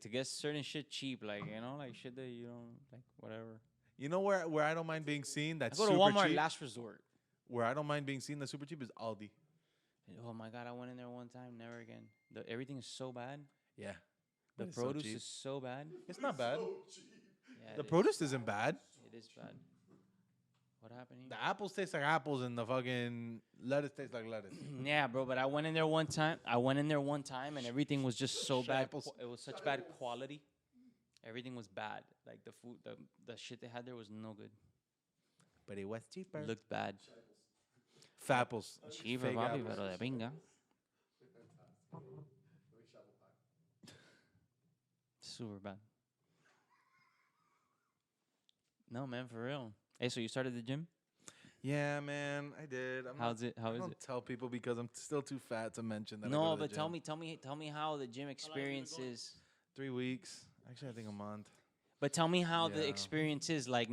to get certain shit cheap, like, you know, like shit that you don't, like, whatever. You know where I don't mind being seen? I That's go to super Walmart cheap. last resort. Where I don't mind being seen that's super cheap is Aldi. Oh my God, I went in there one time, never again. Everything is so bad. Yeah. The But it's so produce cheap. is so bad. It's not bad. Yeah, The it is. produce isn't bad. It is bad. What happened here? The apples taste like apples and the fucking lettuce tastes like lettuce. Yeah, bro, but I went in there one time. And everything was just so bad. Apples. It was such bad quality. Everything was bad. Like the food, the shit they had there was no good. But it was cheaper. Looked bad. Fapples. Cheaper, Fake papi, apples. pero de pinga. Super bad. No, man, for real. Hey, so you started the gym? Yeah, man, I did. How's it? How I is don't it? tell people because I'm still too fat to mention that. I go No, to the but tell gym. me how the gym experience is. 3 weeks. Actually, I think a month. But tell me how the Yeah. experience is. Like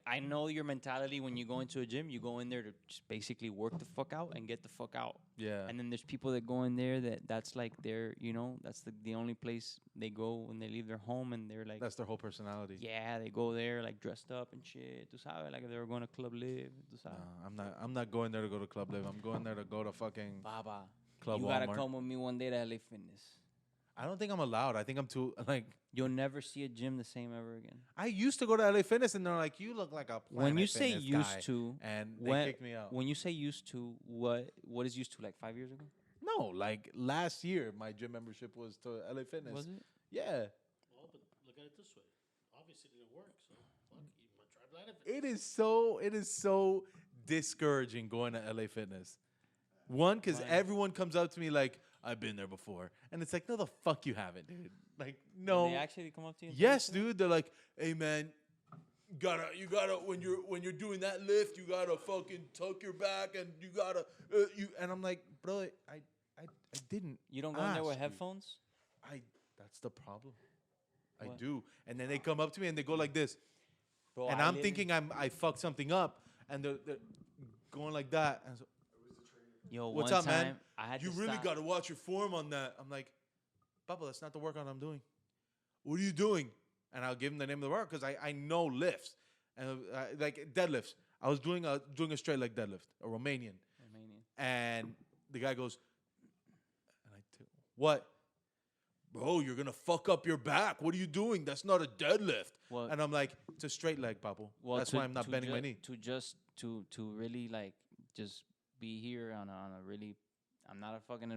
I know your mentality when you go into a gym. You go in there to just basically work the fuck out and get the fuck out. Yeah. And then there's people that go in there that's like their, you know, that's the only place they go when they leave their home, and they're like, That's their whole personality. yeah, they go there like dressed up and shit. Tu sabes, like if they were going to Club Live. Tu No, sabes. I'm not going there to go to Club Live. I'm going there to go to fucking Baba, Club you gotta Walmart. come with me one day to LA Fitness. I don't think I'm allowed. I think I'm too like. You'll never see a gym the same ever again. I used to go to LA Fitness and they're like, you look like a Planet When you say Fitness used guy," to, and they when, kicked me out. when you say used to, what is used to? Like 5 years ago? No, like last year, my gym membership was to LA Fitness. Was it? Yeah, Well, but look at it this way. Obviously, it didn't work. So fuck, you might try Planet it is so discouraging going to LA Fitness. One, because Why? everyone comes up to me like, I've been there before, and it's like, no, the fuck you haven't, dude. Like, no. They actually come up to you? and Yes, tell you dude. They're like, hey man, you gotta when you're doing that lift, you gotta fucking tuck your back and you gotta and I'm like, bro, I didn't. You don't go in there with ask you. headphones? That's the problem. I What? do. And then they come up to me and they go like this. Bro, And I I'm live thinking I fucked something up and they're going like that. And so, Yo, what's one up, time man? I had You to really stop. gotta watch your form on that. I'm like, Bubba, that's not the workout I'm doing. What are you doing? And I'll give him the name of the workout because I know lifts and like deadlifts. I was doing a straight leg deadlift, a Romanian, Romanian. and the guy goes, what? Bro, you're gonna fuck up your back. What are you doing? That's not a deadlift. Well- And I'm like, it's a straight leg, Papo. Well, That's to- why I'm not to bending my ju- knee. To just to really like just be here on a really. I'm not a fucking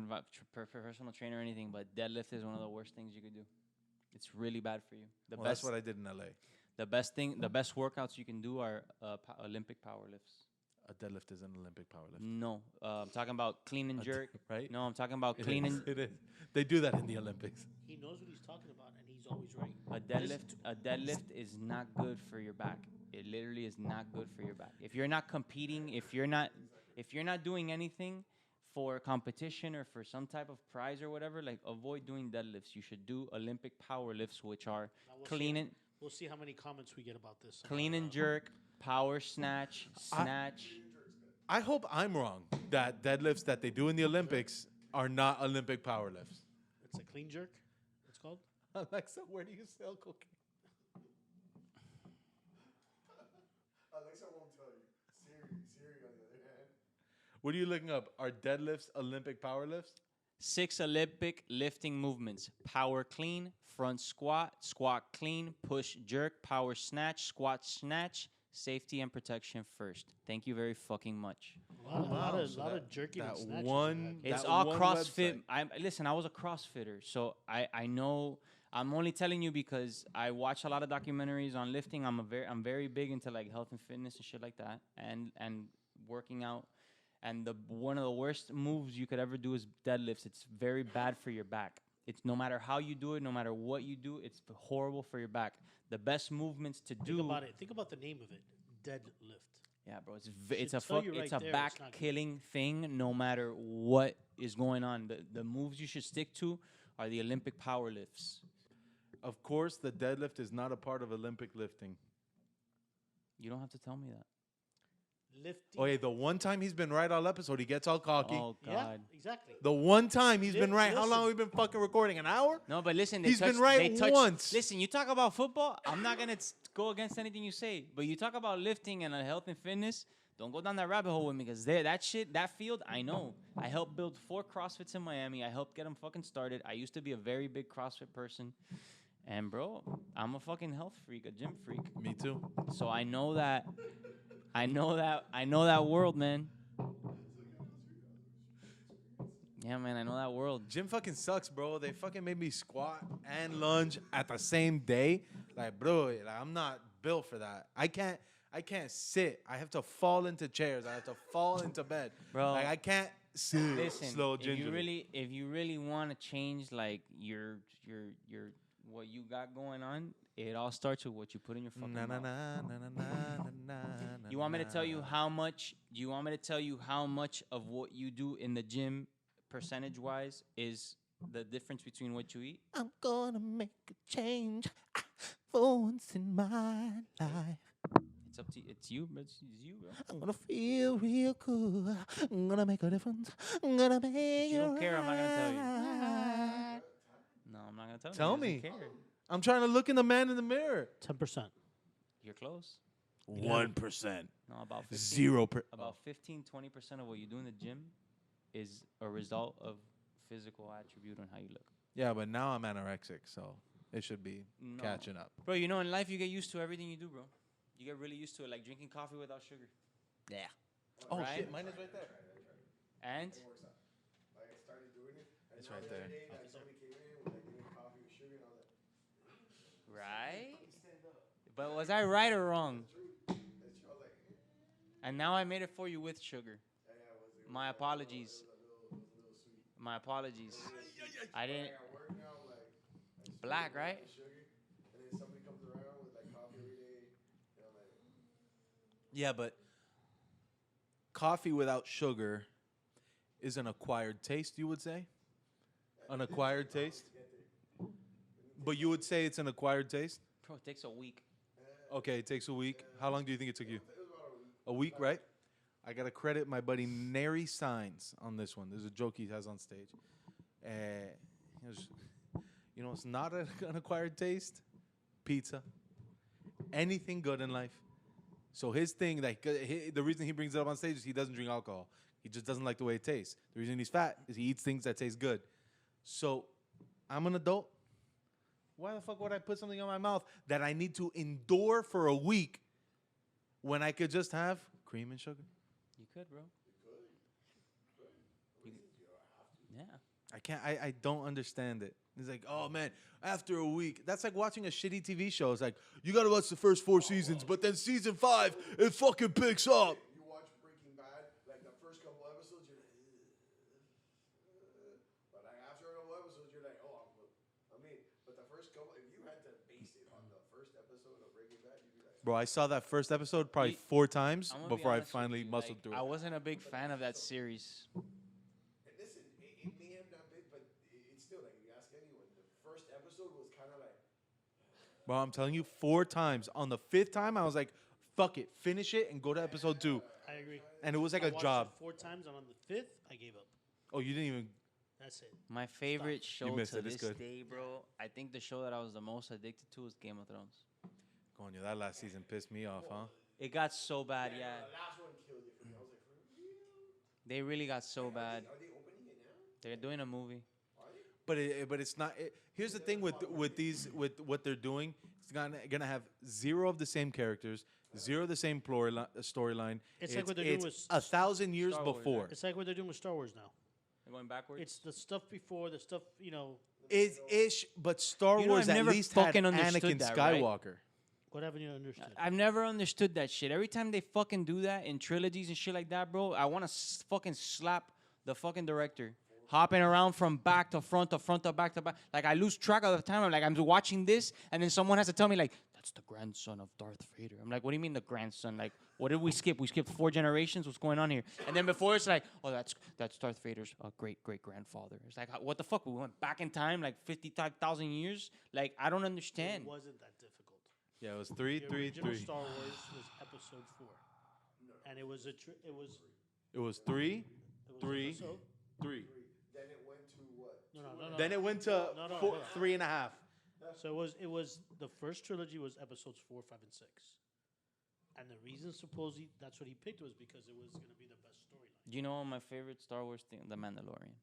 professional trainer or anything, but deadlift is one of the worst things you could do. It's really bad for you. The Well, best that's what I did in LA. the best workouts you can do are Olympic power lifts. A deadlift is an Olympic power lift. No, I'm talking about clean and jerk. right? No, I'm talking about It clean is, and it is. They do that in the Olympics. He knows what he's talking about, and he's always right. A deadlift is not good for your back. It literally is not good for your back. If you're not competing, if you're not doing anything for competition or for some type of prize or whatever, like avoid doing deadlifts. You should do Olympic power lifts, which are Now we'll clean see, and We'll see how many comments we get about this. clean and jerk, power snatch, snatch. I hope I'm wrong that deadlifts that they do in the Olympics are not Olympic power lifts. It's a clean jerk. It's called. Alexa, where do you sell cocaine? Alexa won't tell you. Siri, on the other hand. What are you looking up? Are deadlifts Olympic power lifts? 6 Olympic lifting movements: power clean, front squat, squat clean, push jerk, power snatch, squat snatch. Safety and protection first. Thank you very fucking much. A lot of, So lot that- of jerking and that snatching. one- It's That all one CrossFit. website. Listen, I was a CrossFitter, so I know I'm only telling you because I watch a lot of documentaries on lifting. I'm very big into like health and fitness and shit like that, and working out. And one of the worst moves you could ever do is deadlifts. It's very bad for your back. It's no matter how you do it, no matter what you do, it's horrible for your back. The best movements to do. Think about it. Think about the name of it. Deadlift. Yeah, bro. Should tell you right It's a there, it's back not good. killing thing. No matter what is going on, the moves you should stick to are the Olympic power lifts. Of course, the deadlift is not a part of Olympic lifting. You don't have to tell me that. Lifting. Oh, yeah, the one time he's been right all episode, he gets all cocky. Oh Yeah, God. exactly. The one time he's been right. How long Listen. have we been fucking recording? An hour? No, but listen, He's been right once. Listen, you talk about football. I'm not gonna go against anything you say, but you talk about lifting and health and fitness. Don't go down that rabbit hole with me, because that field, I know. I helped build 4 CrossFits in Miami. I helped get them fucking started. I used to be a very big CrossFit person, and bro, I'm a fucking health freak, a gym freak. Me too. So I know that. I know that world, man. Yeah, man, I know that world. Gym fucking sucks, bro. They fucking made me squat and lunge at the same day. Like, bro, like, I'm not built for that. I can't sit. I have to fall into chairs. I have to fall into bed. Bro, like I can't sit. Listen, Slow if gingerly. you really want to change like your what you got going on, it all starts with what you put in your fucking Na, na, mouth. na, na, na, na, na, You want me to na, tell you na. how much? Do you want me to tell you how much of what you do in the gym, percentage wise, is the difference between what you eat? I'm gonna make a change for once in my life. It's up to it's you, bro. It's you, bro. I'm gonna feel real good. I'm gonna make a difference. I'm gonna make you don't it care, I'm not gonna tell you. right. No, I'm not gonna tell you. Tell He doesn't me. care. I'm trying to look in the man in the mirror. 10%. You're close. 1%. No, about 15, 0 per. About 15-20% of what you do in the gym is a result of physical attribute on how you look. Yeah, but now I'm anorexic, so it should be No. catching up. Bro, you know, in life you get used to everything you do, bro. You get really used to it, like drinking coffee without sugar. Yeah. Oh Right? shit, mine is right there. And It works out. Like I started doing it. And It's now right the other there. day, like somebody came in with like giving coffee with sugar, and I was like, right? But was I right or wrong? I was like, And now I made it for you with sugar. yeah, it was My apologies. it was a little sweet. My apologies. I didn't. Like at work now, like I just Black, feel like right? sugar, and then somebody comes around with like coffee every day, and I'm like, Yeah, but coffee without sugar is an acquired taste, you would say? An acquired taste? But you would say it's an acquired taste? Bro, it takes a week. Okay, it takes a week. How long do you think it took you? A week, right? I got to credit my buddy Nary Signs on this one. There's a joke he has on stage. He was, you know, it's not an acquired taste. Pizza. Anything good in life. So his thing, like, the reason he brings it up on stage is he doesn't drink alcohol. He just doesn't like the way it tastes. The reason he's fat is he eats things that taste good. So I'm an adult. Why the fuck would I put something on my mouth that I need to endure for a week when I could just have cream and sugar? You could, bro. You, yeah. I can't. I don't understand it. It's like, oh man, after a week, that's like watching a shitty TV show. It's like you gotta watch the first 4 seasons, but then season 5 it fucking picks up. you watch Breaking Bad, like the first couple episodes, you're like, but like after a couple episodes, you're like, oh, I mean, but the first couple, if you had to base it on the first episode of Breaking Bad, you'd be like, Bro, I saw that first episode probably Ye- 4 times I'm gonna be before I honest with finally you, muscled like, through I it. wasn't a big fan of that series. and listen, it may have not been, but it's still like, if you ask anyone, the first episode was kind of like, Bro, I'm telling you, 4 times. On the 5th time, I was like, fuck it, finish it and go to episode 2. I agree. And it was like I a watched job. it 4 times, and on the 5th, I gave up. Oh, you didn't even. That's it. My favorite show missed to it, it's this good. day, bro. I think the show that I was the most addicted to was Game of Thrones. Coño, that last season pissed me off, huh? It got so bad, yeah. the last one killed it for me. I was like, for real? They really got so bad. Are they opening it now? They're doing a movie. But it's not. Here's the thing with what they're doing. It's gonna have 0 of the same characters, 0 of the same storyline. It's like what they're doing with 1,000 years Star Wars, before. It's like what they're doing with Star Wars now. They're going backwards. It's the stuff before, the stuff, you know. Is ish, but Star You know, Wars I've at never least had fucking understood Anakin that, right? Skywalker. What haven't you understood? I've never understood that shit. Every time they fucking do that in trilogies and shit like that, bro, I want to fucking slap the fucking director. Hopping around from back to front to front to back to back. Like, I lose track of the time. I'm like, I'm watching this, and then someone has to tell me, like, that's the grandson of Darth Vader. I'm like, what do you mean the grandson? Like, what did we skip? We skipped 4 generations? What's going on here? And then before it's like, oh, that's Darth Vader's great-great-grandfather. It's like, what the fuck? We went back in time, like 55,000 years? Like, I don't understand. It wasn't that difficult. Yeah, it was 3, The 3, original 3. Star Wars was Episode 4, and it was It was 3, 3, episode? 3. Then it went to what? No. Then it went to No, no, 4, no. 3.5. So it was the first trilogy was episodes 4, 5, and 6, and the reason supposedly that's what he picked was because it was going to be the best storyline. You know my favorite Star Wars thing? The Mandalorian.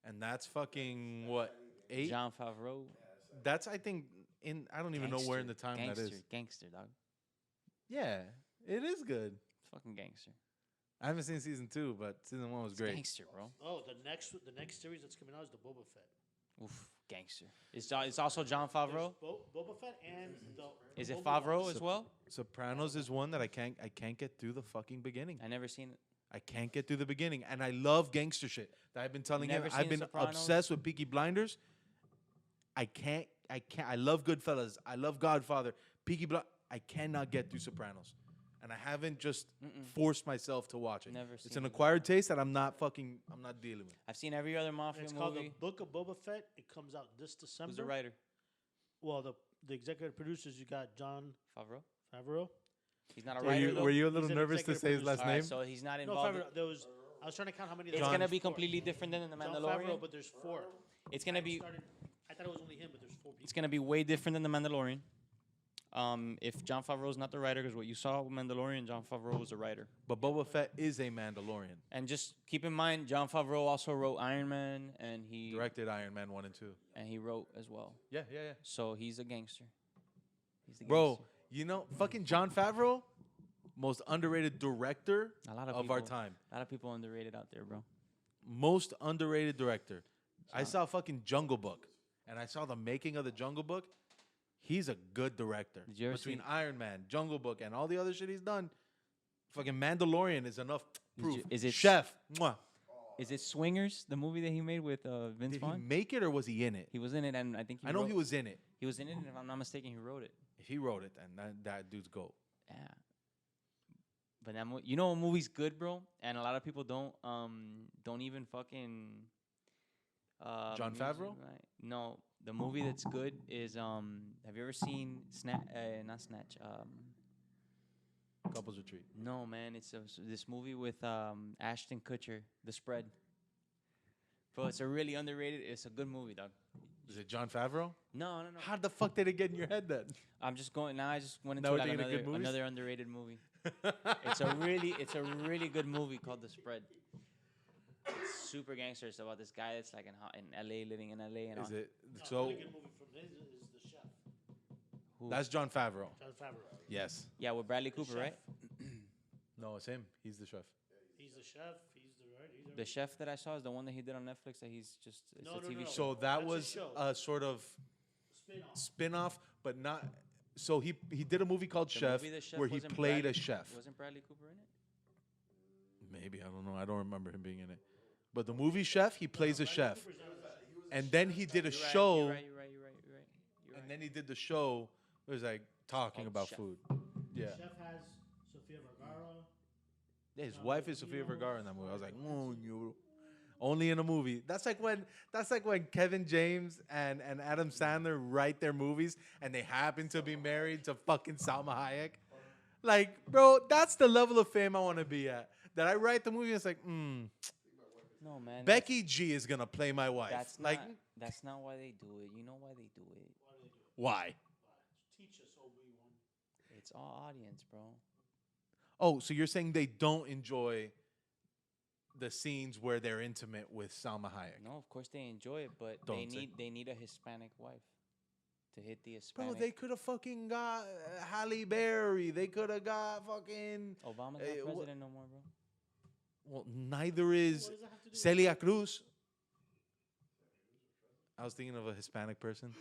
And that's fucking what, 8? Jon Favreau. That's I think I don't even know where in the time that is. Gangster, dog. Yeah, it is good. Fucking gangster. I haven't seen season 2, but season 1 was It's great. gangster, bro. Oh, the next series that's coming out is the Boba Fett. Oof, gangster. It's also Jon Favreau. There's Boba Fett and the Is it Obi-Wan. Favreau as well? Sopranos is one that I can't get through the fucking beginning. I never seen it. I can't get through the beginning, and I love gangster shit. That I've been telling Never him. seen I've been Sopranos? obsessed with Peaky Blinders. I can't. I love Goodfellas. I love Godfather. I cannot get through Sopranos, and I haven't just forced myself to watch it. Never It's seen an it. acquired taste that I'm not dealing with. I've seen every other mafia It's called movie. The Book of Boba Fett. It comes out this December. Who's the writer? Well, the executive producers, you got Jon Favreau. Favreau. He's not a Were writer. you though? were you a little He's an nervous to executive say his producer. last All right, name? so he's not No, involved. Favreau. I was trying to count how many. It's there gonna was. be completely different than the Jon Mandalorian. Favreau, but there's 4. It's gonna be. I thought it was only him, but there's 4 people. It's gonna be way different than the Mandalorian. If Jon Favreau is not the writer, because what you saw with Mandalorian, Jon Favreau was the writer. But Boba Fett is a Mandalorian. And just keep in mind, Jon Favreau also wrote Iron Man, and he Directed Iron Man 1 and 2. wrote as well. Yeah. So he's a gangster. He's the Bro, gangster. you know, fucking Jon Favreau, most underrated director A lot of our people- time. A lot of people underrated out there, bro. Most underrated director. I saw fucking Jungle Book, and I saw the making of the Jungle Book. He's a good director. Did you ever Between see- Iron Man, Jungle Book, and all the other shit he's done, fucking Mandalorian is enough proof. is it- Chef? Mwah. Is it Swingers, the movie that he made with Vince Did he Vaughn? make it or was he in it? He was in it, and I think I know he was in it. He was in it, and if I'm not mistaken, he wrote it. If he wrote it, then that dude's goat. Yeah. But that you know, a movie's good, bro, and a lot of people don't even fucking. Jon use it Favreau? right. No, the movie that's good is Have you ever seen not Snatch? Couples Retreat. No, man, it's this movie with Ashton Kutcher, The Spread. Bro, it's a really underrated. It's a good movie, dog. Is it Jon Favreau? No. How the fuck did it get in your head then? I'm just going now. I just went Now into we're like thinking of good movies? another underrated movie. It's a really good movie called The Spread. It's super gangster. It's about this guy that's like in LA, living in LA, and all. Is it No, so? another good movie from his is The Chef. Who? That's Jon Favreau. Jon Favreau. Yes. Yeah, with Bradley The Cooper, chef. right? No, it's him. He's the chef. He's the chef. He's the right. He's The chef that I saw is the one that he did on Netflix. That he's just it's No, a no, TV no. show. So that That's a was show. a sort of spin-off. spin-off, but not. So he did a movie called The Chef, movie The Chef where he wasn't played Bradley- a chef. Wasn't Bradley Cooper in it? Maybe, I don't know. I don't remember him being in it. But the movie Chef, he plays a chef, and then he did a You're right, show, You're right. You're and right. then he did the show. It was like talking Called about Chef. food. Yeah. Chef has Sofia Vergara. Yeah, his wife is Sofia Vergara in that movie. I was like, you only in a movie. That's like when Kevin James and Adam Sandler write their movies and they happen to be married to fucking Salma Hayek. Like, bro, that's the level of fame I want to be at. That I write the movie, it's like, No, man. Becky G is gonna play my wife. That's like, that's not why they do it. You know why they do it? why? Teach us, Obi-Wan. It's all audience, bro. Oh, so you're saying they don't enjoy the scenes where they're intimate with Salma Hayek? No, of course they enjoy it, but Don't say. they need a Hispanic wife to hit the Hispanic. Bro, they could have fucking got Halle Berry. They could have got fucking. Obama's Hey, not wha- president no more, bro. Well, neither is What does that have to do with Celia Cruz. I was thinking of a Hispanic person.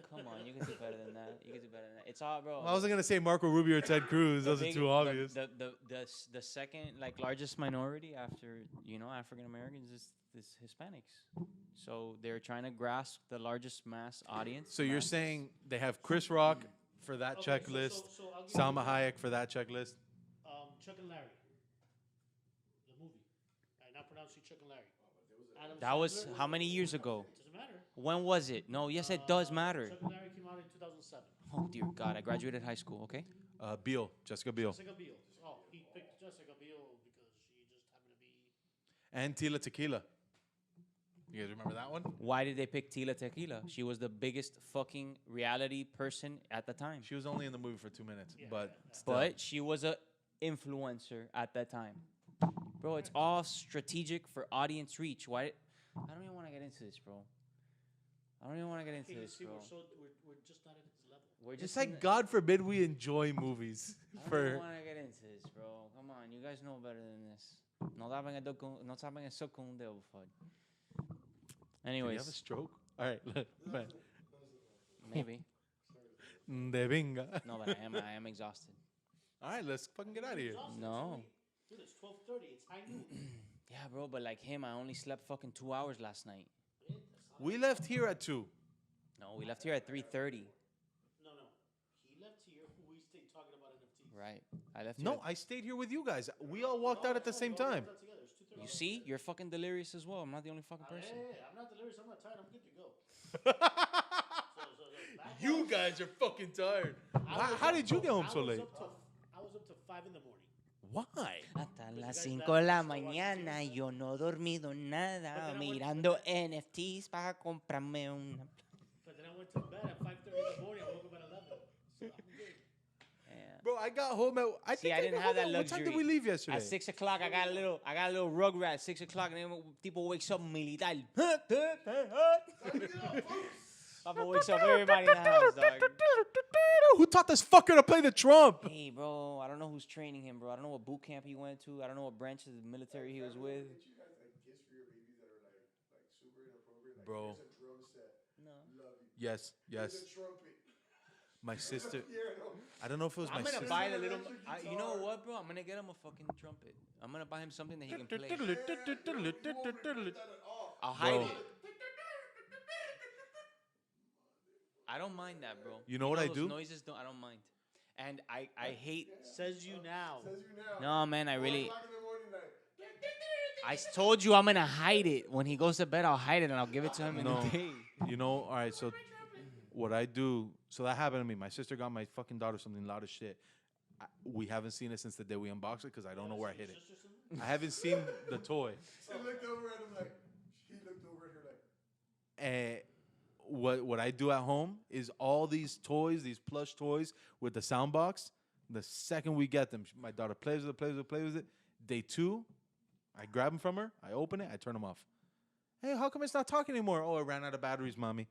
Come on, you can do better than that. You can do better than that. It's all, bro. I wasn't gonna say Marco Rubio or Ted Cruz. the Those are big- too obvious. The second largest minority after African Americans is Hispanics. So they're trying to grasp the largest mass audience. So you're masses. saying they have Chris Rock for that Okay, checklist, so I'll give you Salma an Hayek for that checklist. Chuck and Larry, the movie. I now pronounce you Chuck and Larry. Adam That was Sandler. how many years ago? Doesn't matter. When was it? No, yes, it does matter. Chuck and Larry came out in 2007. Oh dear God, I graduated high school. Okay. Biel, Jessica Biel, Jessica Biel. Oh, he picked Jessica Biel because she just happened to be. and Tila Tequila. You guys remember that one? Why did they pick Tila Tequila? She was the biggest fucking reality person at the time. She was only in the movie for 2 minutes, Yeah, but yeah. still. But she was a influencer at that time. Bro, it's all strategic for audience reach. Why? I don't even want to get into this, bro. I don't even want to get into Okay, you this, see, bro. we're just not at his level. We're it's just like God forbid we enjoy movies. I don't For want to get into this, bro. Come on, you guys know better than this. No saben eso con un dedo, before. Did you Anyways, have a stroke? All right, look, man. maybe. De vinga. No, but I am exhausted. All right, let's fucking get out of here. No. Dude, it's 12:30. It's high noon. Yeah, bro, but like him, I only slept fucking 2 hours last night. We left here at 2. No, we left here at 3:30. No. He left here. We stayed talking about NFTs. Right. I left. No, here I stayed here with you guys. We all walked out at the same time. You see, you're fucking delirious as well. I'm not the only fucking person. Hey, I'm not delirious. I'm not tired. I'm good to go. Back You up. guys are fucking tired. I was How up did you till- get home I so was late? I was up till 5 in the morning. Why? Hasta las guys 5 left, de la so I mañana continued. yo no he dormido nada then I went- mirando NFTs para comprarme una. But then I went to bed at 5:30 in the morning. I woke up at 11. So I'm good. Yeah. Bro, I got home at. I See, think I didn't got have home that at- What time did luxury. we leave yesterday? At 6 o'clock, I got a little rugrat at 6 o'clock, and then people wakes up militar. Papa wakes up everybody in the house, dog. Who taught this fucker to play the trump? Hey, bro, I don't know who's training him, bro. I don't know what boot camp he went to. I don't know what branch of the military he was with. Did you guys like gifts for your babies that are like super inappropriate? Like, Bro. here's a drum set. No. Love you. Yes, Here's yes. a trumpet. My sister. Yeah, no. I don't know if it was I'm my gonna sister. buy the little. Electric You know guitar. what, bro? I'm gonna get him a fucking trumpet. I'm gonna buy him something that he can play. I'll hide Bro. it. I don't mind that, bro. You know what I those do? Noises don't. I don't mind. And I hate. Says you now. Says you now. No, man, I 1 really. o'clock in the morning, like, Told you I'm gonna hide it. When he goes to bed, I'll hide it and I'll give it to him in No. the day. You know, all right, so what I do, so that happened to me. My sister got my fucking daughter something loud as shit. We haven't seen it since the day we unboxed it because I don't know where I hid it. I haven't seen the toy. she looked over at him like, he looked over at her like, What I do at home is all these toys, these plush toys with the sound box. The second we get them, my daughter plays with it. Day 2, I grab them from her. I open it. I turn them off. Hey, how come it's not talking anymore? Oh, it ran out of batteries, mommy.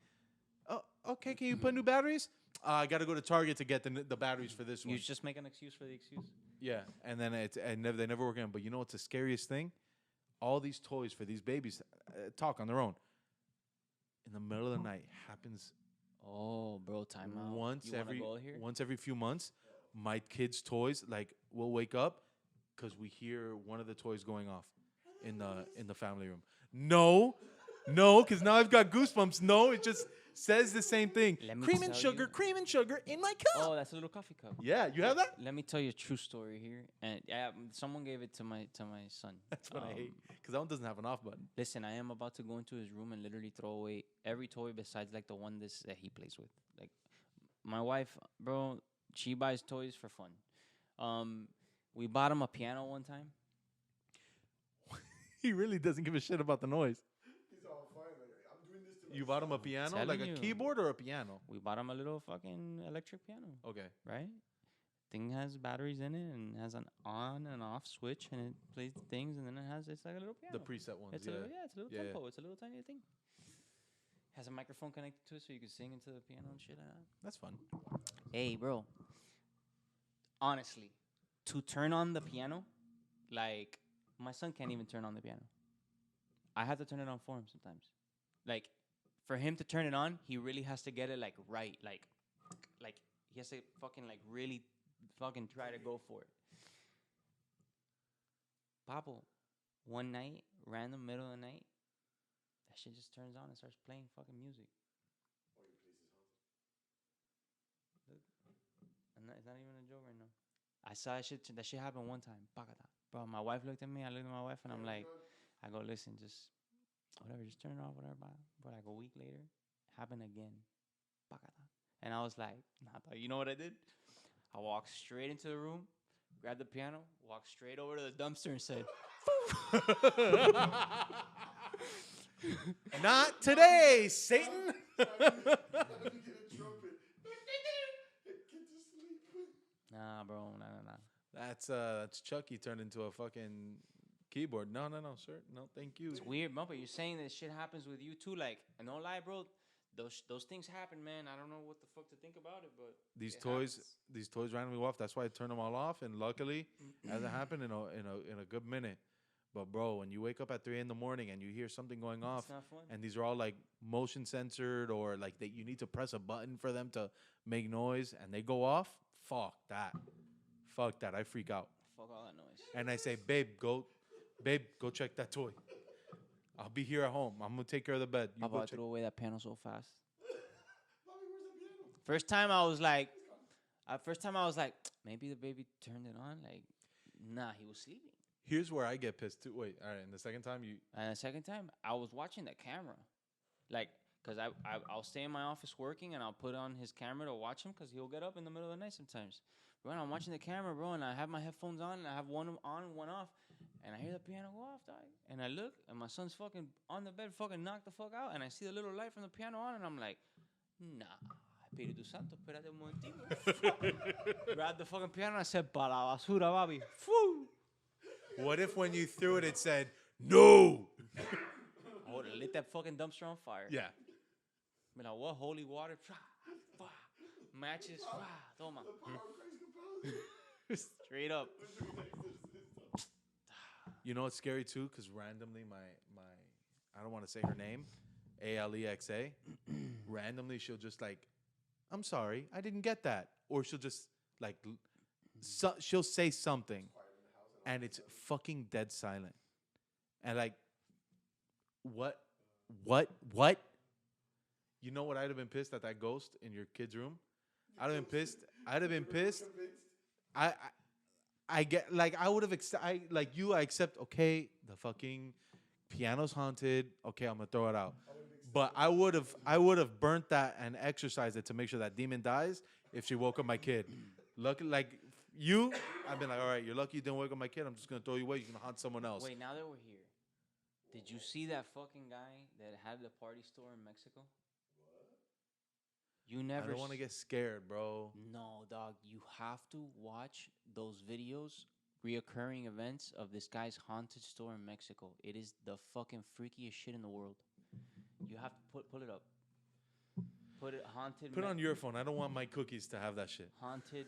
Oh, okay. Can you put new batteries? I got to go to Target to get the batteries for this one. You just make an excuse for the excuse. Yeah, and then they never work again. But you know what's the scariest thing? All these toys for these babies talk on their own. In the middle of the night happens Oh, bro, time out. once You wanna every go here? once every few months. My kids' toys like will wake up because we hear one of the toys going off in the family room. No, because now I've got goosebumps. No, it just says the same thing. Let me Cream and tell sugar, you- cream and sugar in my cup. Oh, that's a little coffee cup. Yeah, you have that? Let me tell you a true story here, and someone gave it to my son. That's what I hate because that one doesn't have an off button. Listen, I am about to go into his room and literally throw away every toy besides like the one that he plays with. Like my wife, bro, she buys toys for fun. We bought him a piano one time. He really doesn't give a shit about the noise. he's all fine. Like, I'm doing this to You bought him a piano, Telling like a you. keyboard or a piano? We bought him a little fucking electric piano, Okay. right? Thing has batteries in it and has an on and off switch, and it plays the things, and then it's like a little piano. The preset ones, It's yeah. a little, it's a little Yeah, yeah. tempo. It's a little tiny thing. Has a microphone connected to it, so you can sing into the piano and shit like that. That's fun. Hey, bro. Honestly, to turn on the piano, like my son can't even turn on the piano. I have to turn it on for him sometimes. Like for him to turn it on, he really has to get it like right, like he has to fucking like really fucking try to go for it. Pablo, one night, random middle of the night, that shit just turns on and starts playing fucking music. It's not even a joke right now. I saw that shit. That shit happened one time. Bro, my wife looked at me. I looked at my wife, and I'm like, I go, listen, just whatever, just turn it off, whatever. But like a week later, happened again. And I was like, nah, dog. You know what I did? I walked straight into the room, grabbed the piano, walked straight over to the dumpster, and said, Not today, Satan. nah, bro, nah. That's Chucky turned into a fucking keyboard. No, sir. No, thank you. It's weird, bro, but you're saying that shit happens with you too. Like, and don't lie, bro. Those things happen, man. I don't know what the fuck to think about it, but These it toys happens. these toys ran me off. That's why I turned them all off. And luckily, hasn't happened in a good minute. But bro, when you wake up at 3 a.m. and you hear something going off, It's not fun. and these are all like motion censored or like that you need to press a button for them to make noise, and they go off. Fuck that. I freak out. Fuck all that noise. And I say, babe, go check that toy. I'll be here at home. I'm gonna take care of the bed. You Papa, go I check. threw away that piano so fast. First time I was like, maybe the baby turned it on. Like, nah, he was sleeping. Here's where I get pissed too. Wait, all right. And the second time And the second time, I was watching the camera, like, cause I'll stay in my office working and I'll put on his camera to watch him, cause he'll get up in the middle of the night sometimes. Bro, and I'm watching the camera, bro, and I have my headphones on and I have one on, one off, and I hear the piano go off, dog. And I look, and my son's fucking on the bed, fucking knocked the fuck out, and I see the little light from the piano on, and I'm like, nah. Espíritu Santo, espérate un momentito. Grabbed the fucking piano and I said, pa la basura, baby. Foo! What if when you threw it, it said no? I would have lit that fucking dumpster on fire. Yeah. Been like, what? Holy water? Matches? Toma. Straight up. You know it's scary too, because randomly my I don't want to say her name, Alexa. Randomly she'll just like, I'm sorry, I didn't get that, or she'll just like, she'll say something, and it's fucking dead silent, and like, what? You know what? I'd have been pissed at that ghost in your kid's room. I'd have been pissed. I get like I would have I accept. Okay, the fucking piano's haunted. Okay, I'm gonna throw it out. But I would have burnt that and exercised it to make sure that demon dies if she woke up my kid. Look, like you, I've been like, all right, you're lucky you didn't wake up my kid. I'm just gonna throw you away. You're gonna haunt someone else. Wait, now that we're here, did you see that fucking guy that had the party store in Mexico? You never. I don't want to get scared, bro. No, dog. You have to watch those videos, reoccurring events of this guy's haunted store in Mexico. It is the fucking freakiest shit in the world. You have to pull it up. Put it haunted. Put it on your phone. I don't want my cookies to have that shit. Haunted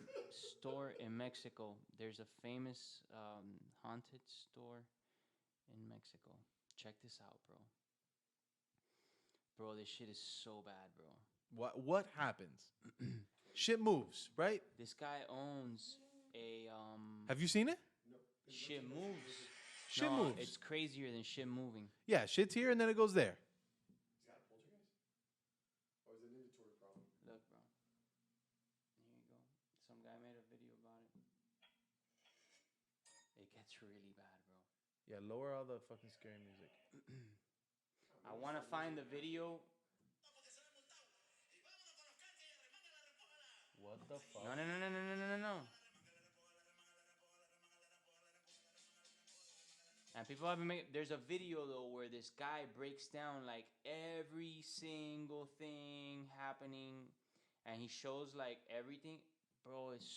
store in Mexico. There's a famous haunted store in Mexico. Check this out, bro. Bro, this shit is so bad, bro. What happens? Shit moves, right? This guy owns a Have you seen it? shit moves. Shit No, moves. It's crazier than shit moving. Yeah, shit's here and then it goes there. Look, bro. Here you go. Some guy made a video about it. It gets really bad, bro. Yeah, lower all the fucking scary music. I want to find the video. What the fuck? No. And people have been making. There's a video though where this guy breaks down like every single thing happening, and he shows like everything. Bro, it's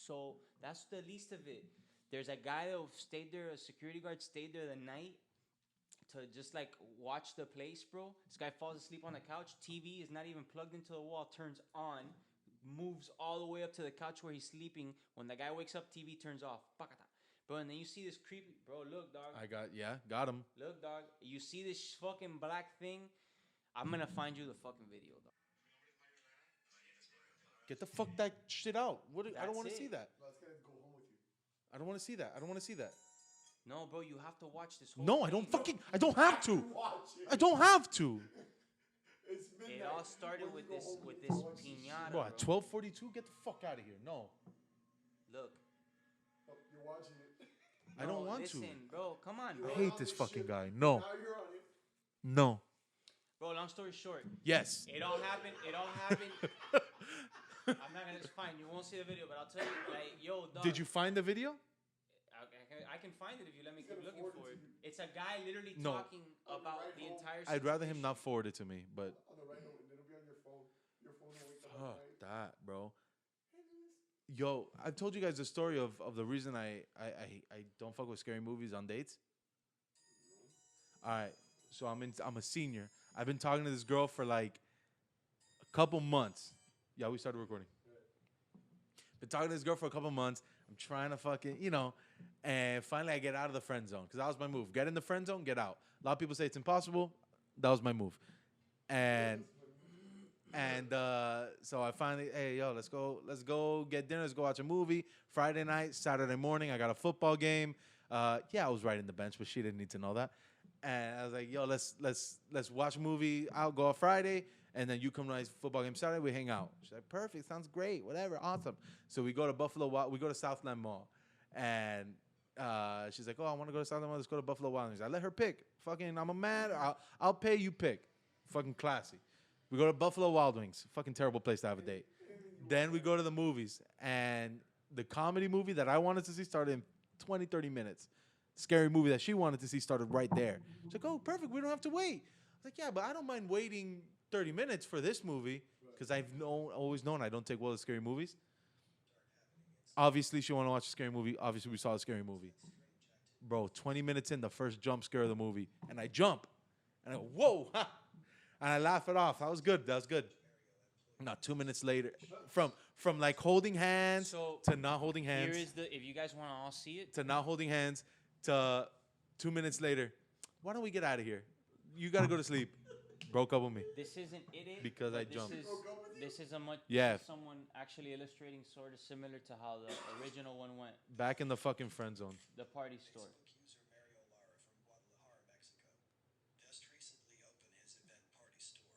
so. That's the least of it. There's a guy that stayed there. A security guard stayed there the night to just like watch the place, bro. This guy falls asleep on the couch. TV is not even plugged into the wall. Turns on. Moves all the way up to the couch where he's sleeping. When the guy wakes up, TV turns off. Bro, and then you see this creepy... Bro, look, dog. Got him. Look, dog. You see this fucking black thing. I'm gonna find you the fucking video, though. Get the fuck that shit out. What? I don't That's want to it. see that. No, it's gonna go home with you. I don't want to see that. I don't want to see that. No, bro, you have to watch this whole. No, I don't thing. fucking. I don't have to. Watch it. I don't have to. It's midnight. It all started When with you go this home, with you this watch shit. piñata, Bro, bro. at 12:42, get the fuck out of here. No, Look, Oh, you're watching it. I don't no, want listen, bro. Come on, to. bro. I hate this fucking guy. No, Now you're on it. no. Bro, long story short, Yes. it all happened. I'm not gonna. It's fine. You won't see the video, but I'll tell you. Like, yo, dog. Did you find the video? I can find it if you let me He's keep gonna looking forward for it it. to you. It's a guy literally No. talking about right the home. entire. I'd rather him situation. not forward it to me, but On the right note, and it'll be on your phone. Your phone will wake up fuck at night. that, bro. Yo, I've told you guys the story of the reason I don't fuck with scary movies on dates. All right, so I'm a senior. I've been talking to this girl for like a couple months. Yeah, we started recording. Been talking to this girl for a couple months. I'm trying to fucking, and finally I get out of the friend zone because that was my move. Get in the friend zone, get out. A lot of people say it's impossible. That was my move. And so I finally, hey, yo, let's go get dinner. Let's go watch a movie. Friday night, Saturday morning, I got a football game. Yeah, I was riding the bench, but she didn't need to know that. And I was like, yo, let's watch a movie. I'll go on Friday, and then you come to my football game Saturday. We hang out. She's like, perfect, sounds great, whatever, awesome. So we go to we go to Southland Mall, and she's like, oh, I want to go to Southland Mall. Let's go to Buffalo Wild Wings. I let her pick. Fucking, I'm a man. I'll pay. You pick. Fucking classy. We go to Buffalo Wild Wings. Fucking terrible place to have a date. Then we go to the movies, and the comedy movie that I wanted to see started in 20, 30 minutes. Scary movie that she wanted to see started right there. She's like, oh, perfect. We don't have to wait. I was like, yeah, but I don't mind waiting 30 minutes for this movie because I've always known I don't take well to scary movies. Obviously, she wanted to watch a scary movie. Obviously, we saw a scary movie. Bro, 20 minutes in, the first jump scare of the movie. And I jump. And I go, whoa. Ha! And I laugh it off. That was good. Now, 2 minutes later, from like holding hands to not holding hands. Here is if you guys want to all see it. To not holding hands to 2 minutes later. Why don't we get out of here? You got to go to sleep. Broke up with me. This isn't it. Because I but jumped. This is a much. Yeah. This is someone actually illustrating sort of similar to how the original one went. Back in the fucking friend zone. The party store. Accuser Mario Lara from Guadalajara, Mexico, just recently opened his event party store.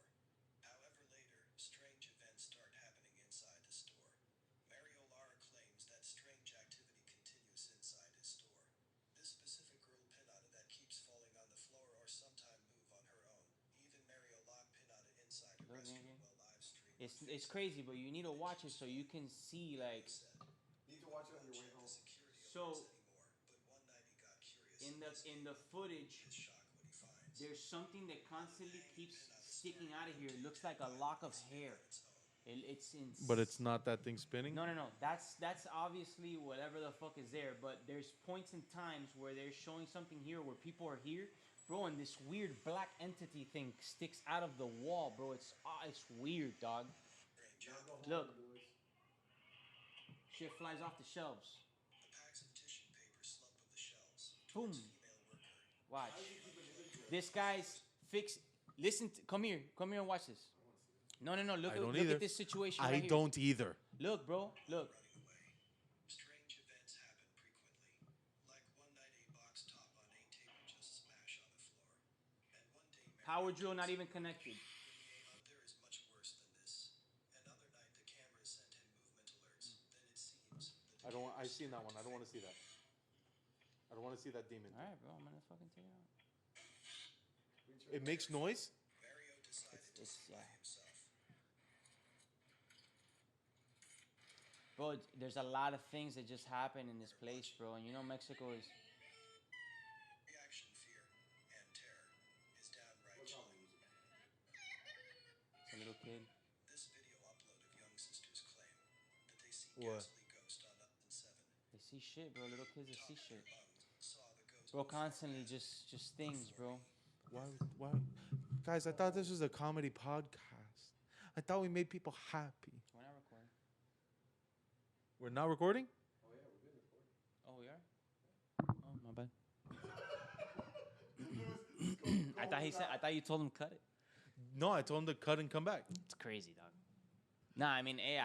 However, later, strange events start happening inside the store. Mario Lara claims that strange activity continues inside his store. This specific girl pinata that keeps falling on the floor or sometime move on her own. Even Mario locked pinata inside a restroom while live streaming. It's crazy, but you need to watch it so you can see like. Need to watch it on your way home. So But one night he got curious. in the footage, His shock what he finds. there's something that constantly keeps sticking out of here. It looks like a lock of hair. It's in. But it's not that thing spinning? No. That's obviously whatever the fuck is there. But there's points in times where they're showing something here where people are here, bro, and this weird black entity thing sticks out of the wall, bro. It's weird, dog. Look, shit flies off the shelves. The packs of tissue paper slump of the shelves. Boom. Female worker. Watch. This guy's fix. Listen, come here and watch this. No. Look at this situation. I right here. don't either. Look, bro. Look. Running away. Strange events happen frequently. Like one night a box top on a table just smashed on the floor. And one day Power drill not even connected. there is much worse than this. Another night the camera sent him movement alerts. Then it seems that I've seen that one. I don't want to see that. I don't want to see that demon. All right, bro. I'm gonna fucking take it out. It makes noise? Mario decided to It's play himself. Bro, there's a lot of things that just happen in this place, bro. And you know Mexico is. Reaction, fear, and terror is downright chilling. It's a little kid. This video upload of young sisters claim that they see What? ghostly ghost on up and 7. They see shit, bro. Little kids that see shit. Saw the ghost. Bro, constantly just things, bro. Why? Guys, I thought this was a comedy podcast. I thought we made people happy. We're not recording. We're not recording? Oh, we are? Oh, my bad. I thought you told him cut it. No, I told him to cut and come back. It's crazy, dog. Nah, I mean, hey,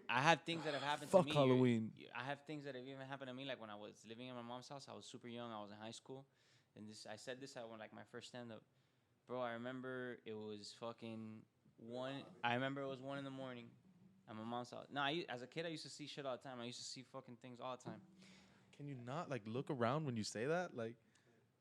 I have things that have happened Fuck to me. Halloween. I have things that have even happened to me. Like when I was living in my mom's house, I was super young. I was in high school, and I said this at one like my first stand up, bro. I remember it was fucking one. I remember it was 1 a.m. at my mom's house. No, as a kid, I used to see shit all the time. I used to see fucking things all the time. Can you not like look around when you say that? Like,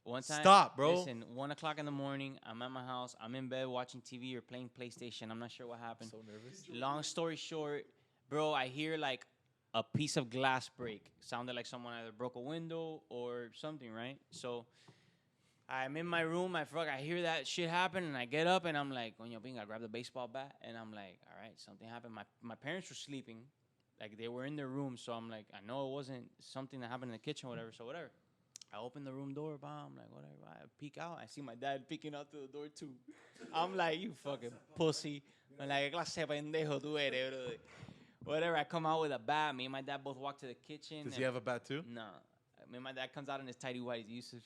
One time, stop, bro. Listen, 1 o'clock in the morning, I'm at my house. I'm in bed watching TV or playing PlayStation. I'm not sure what happened. So nervous. Long story short, bro, I hear like a piece of glass break. Sounded like someone either broke a window or something, right? So I'm in my room. I hear that shit happen, and I get up, and I'm like, coño, pinga, I grab the baseball bat, and I'm like, all right, something happened. My parents were sleeping. Like, they were in their room, so I'm like, I know it wasn't something that happened in the kitchen or whatever, so whatever. I open the room door, I'm like, whatever. I peek out. I see my dad peeking out through the door, too. I'm like, you fucking pussy. I'm like, ¿qué clase de pendejo tú eres, bro? Whatever. I come out with a bat. Me and my dad both walk to the kitchen. Does he have a bat too? No. Me and my dad comes out in his tighty whities. He used to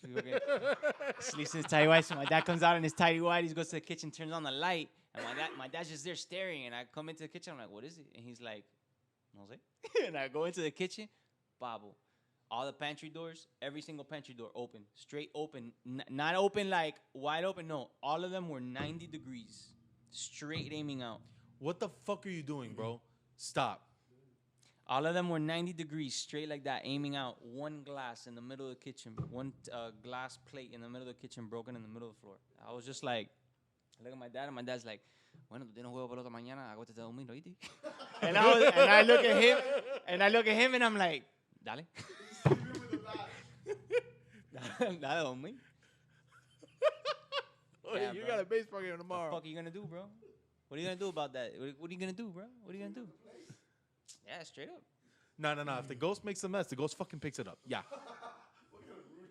sleeps in his tighty whities. So my dad comes out in his tighty whities, goes to the kitchen, turns on the light, and my dad's just there staring. And I come into the kitchen. I'm like, what is it? And he's like, no sé. And I go into the kitchen, Babo. All the pantry doors, every single pantry door open, straight open, not open like wide open. No, all of them were 90 degrees, straight aiming out. What the fuck are you doing, bro? Stop. All of them were 90 degrees, straight like that, aiming out. One glass in the middle of the kitchen, one glass plate in the middle of the kitchen, broken in the middle of the floor. I was just like, I look at my dad, and my dad's like, bueno, tú tienes juego para otra mañana, acuéstate a dormir, ¿oíste? And I look at him, and I'm like, dale. Dale, homie. Yeah, you bro. got a baseball game tomorrow. What the fuck are you gonna do, bro? What are you gonna do about that? What are you gonna do, bro? What are you gonna do? Yeah, straight up. No. If the ghost makes a mess, the ghost fucking picks it up. Yeah.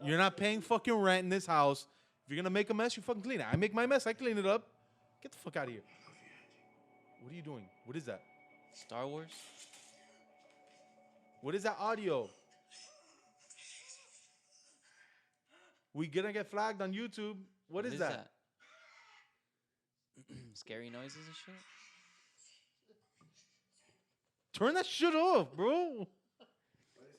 You're not paying fucking rent in this house. If you're gonna make a mess, you fucking clean it. I make my mess, I clean it up. Get the fuck out of here. What are you doing? What is that? Star Wars? What is that audio? We gonna get flagged on YouTube. What is that? Scary noises and shit? Turn that shit off, bro. Listen,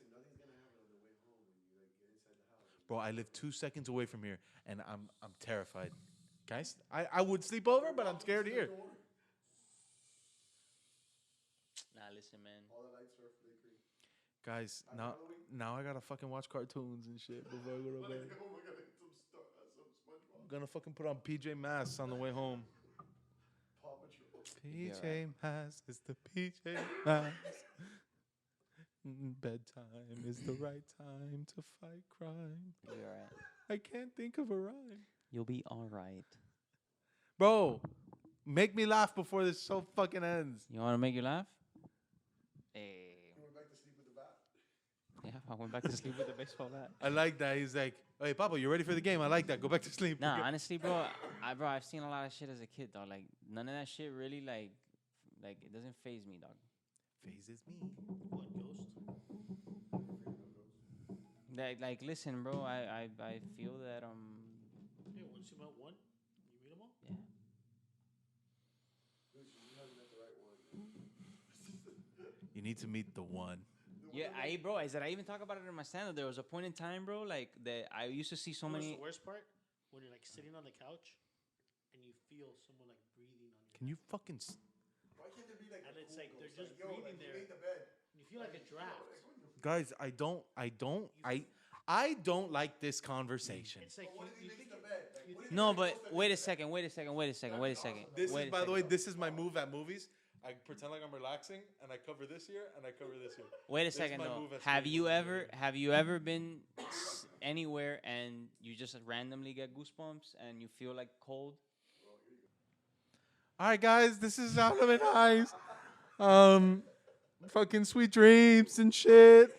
nothing's gonna happen on the way home when you like get inside the house. Bro, I live 2 seconds away from here, and I'm terrified. Guys, I would sleep over, but I'm scared here. Nah, listen, man. All the lights are flickering. Guys, now I gotta fucking watch cartoons and shit before I go to bed. Oh my god, some SpongeBob. I'm gonna fucking put on PJ Masks on the way home. Paw Patrol. PJ Masks is the PJ Masks. Bedtime is the right time to fight crime. You'll be alright. I can't think of a rhyme. You'll be alright. Bro, make me laugh before this show fucking ends. You wanna make you laugh? Hey. You went back to sleep with the bat. Yeah, I went back to sleep with the baseball bat. I like that. He's like, hey, Papa, you ready for the game? I like that. Go back to sleep. Nah, honestly, bro, I've seen a lot of shit as a kid, dog. Like, none of that shit really, like it doesn't phase me, dog. Phases me. What, Ghost? Like, listen, bro, I feel that, Hey, once you met one, you meet them all? yeah. You haven't met the right one. You need to meet the one. Yeah, bro, is that I even talk about it in my stand-up. There was a point in time, bro, like, that I used to see so You know what's many. the worst part? When you're like sitting on the couch and you feel someone like breathing on you. Can you fucking... Why can't there be like And a it's cool like they're ghost? just Yo, breathing like, there. You made the bed. And you feel like a draft. Guys, I don't like this conversation. It's like What if you he think makes the bed? Like, what if No, he but makes the wait a bed? second. This Wait is, a by the second. way, this is my move at movies. I pretend like I'm relaxing, and I cover this here, and I cover this here. Wait a This is second, my though. move at Have street you movies. ever been anywhere and you just randomly get goosebumps and you feel like cold? All right, guys, this is Hablame Nice. Fucking sweet dreams and shit.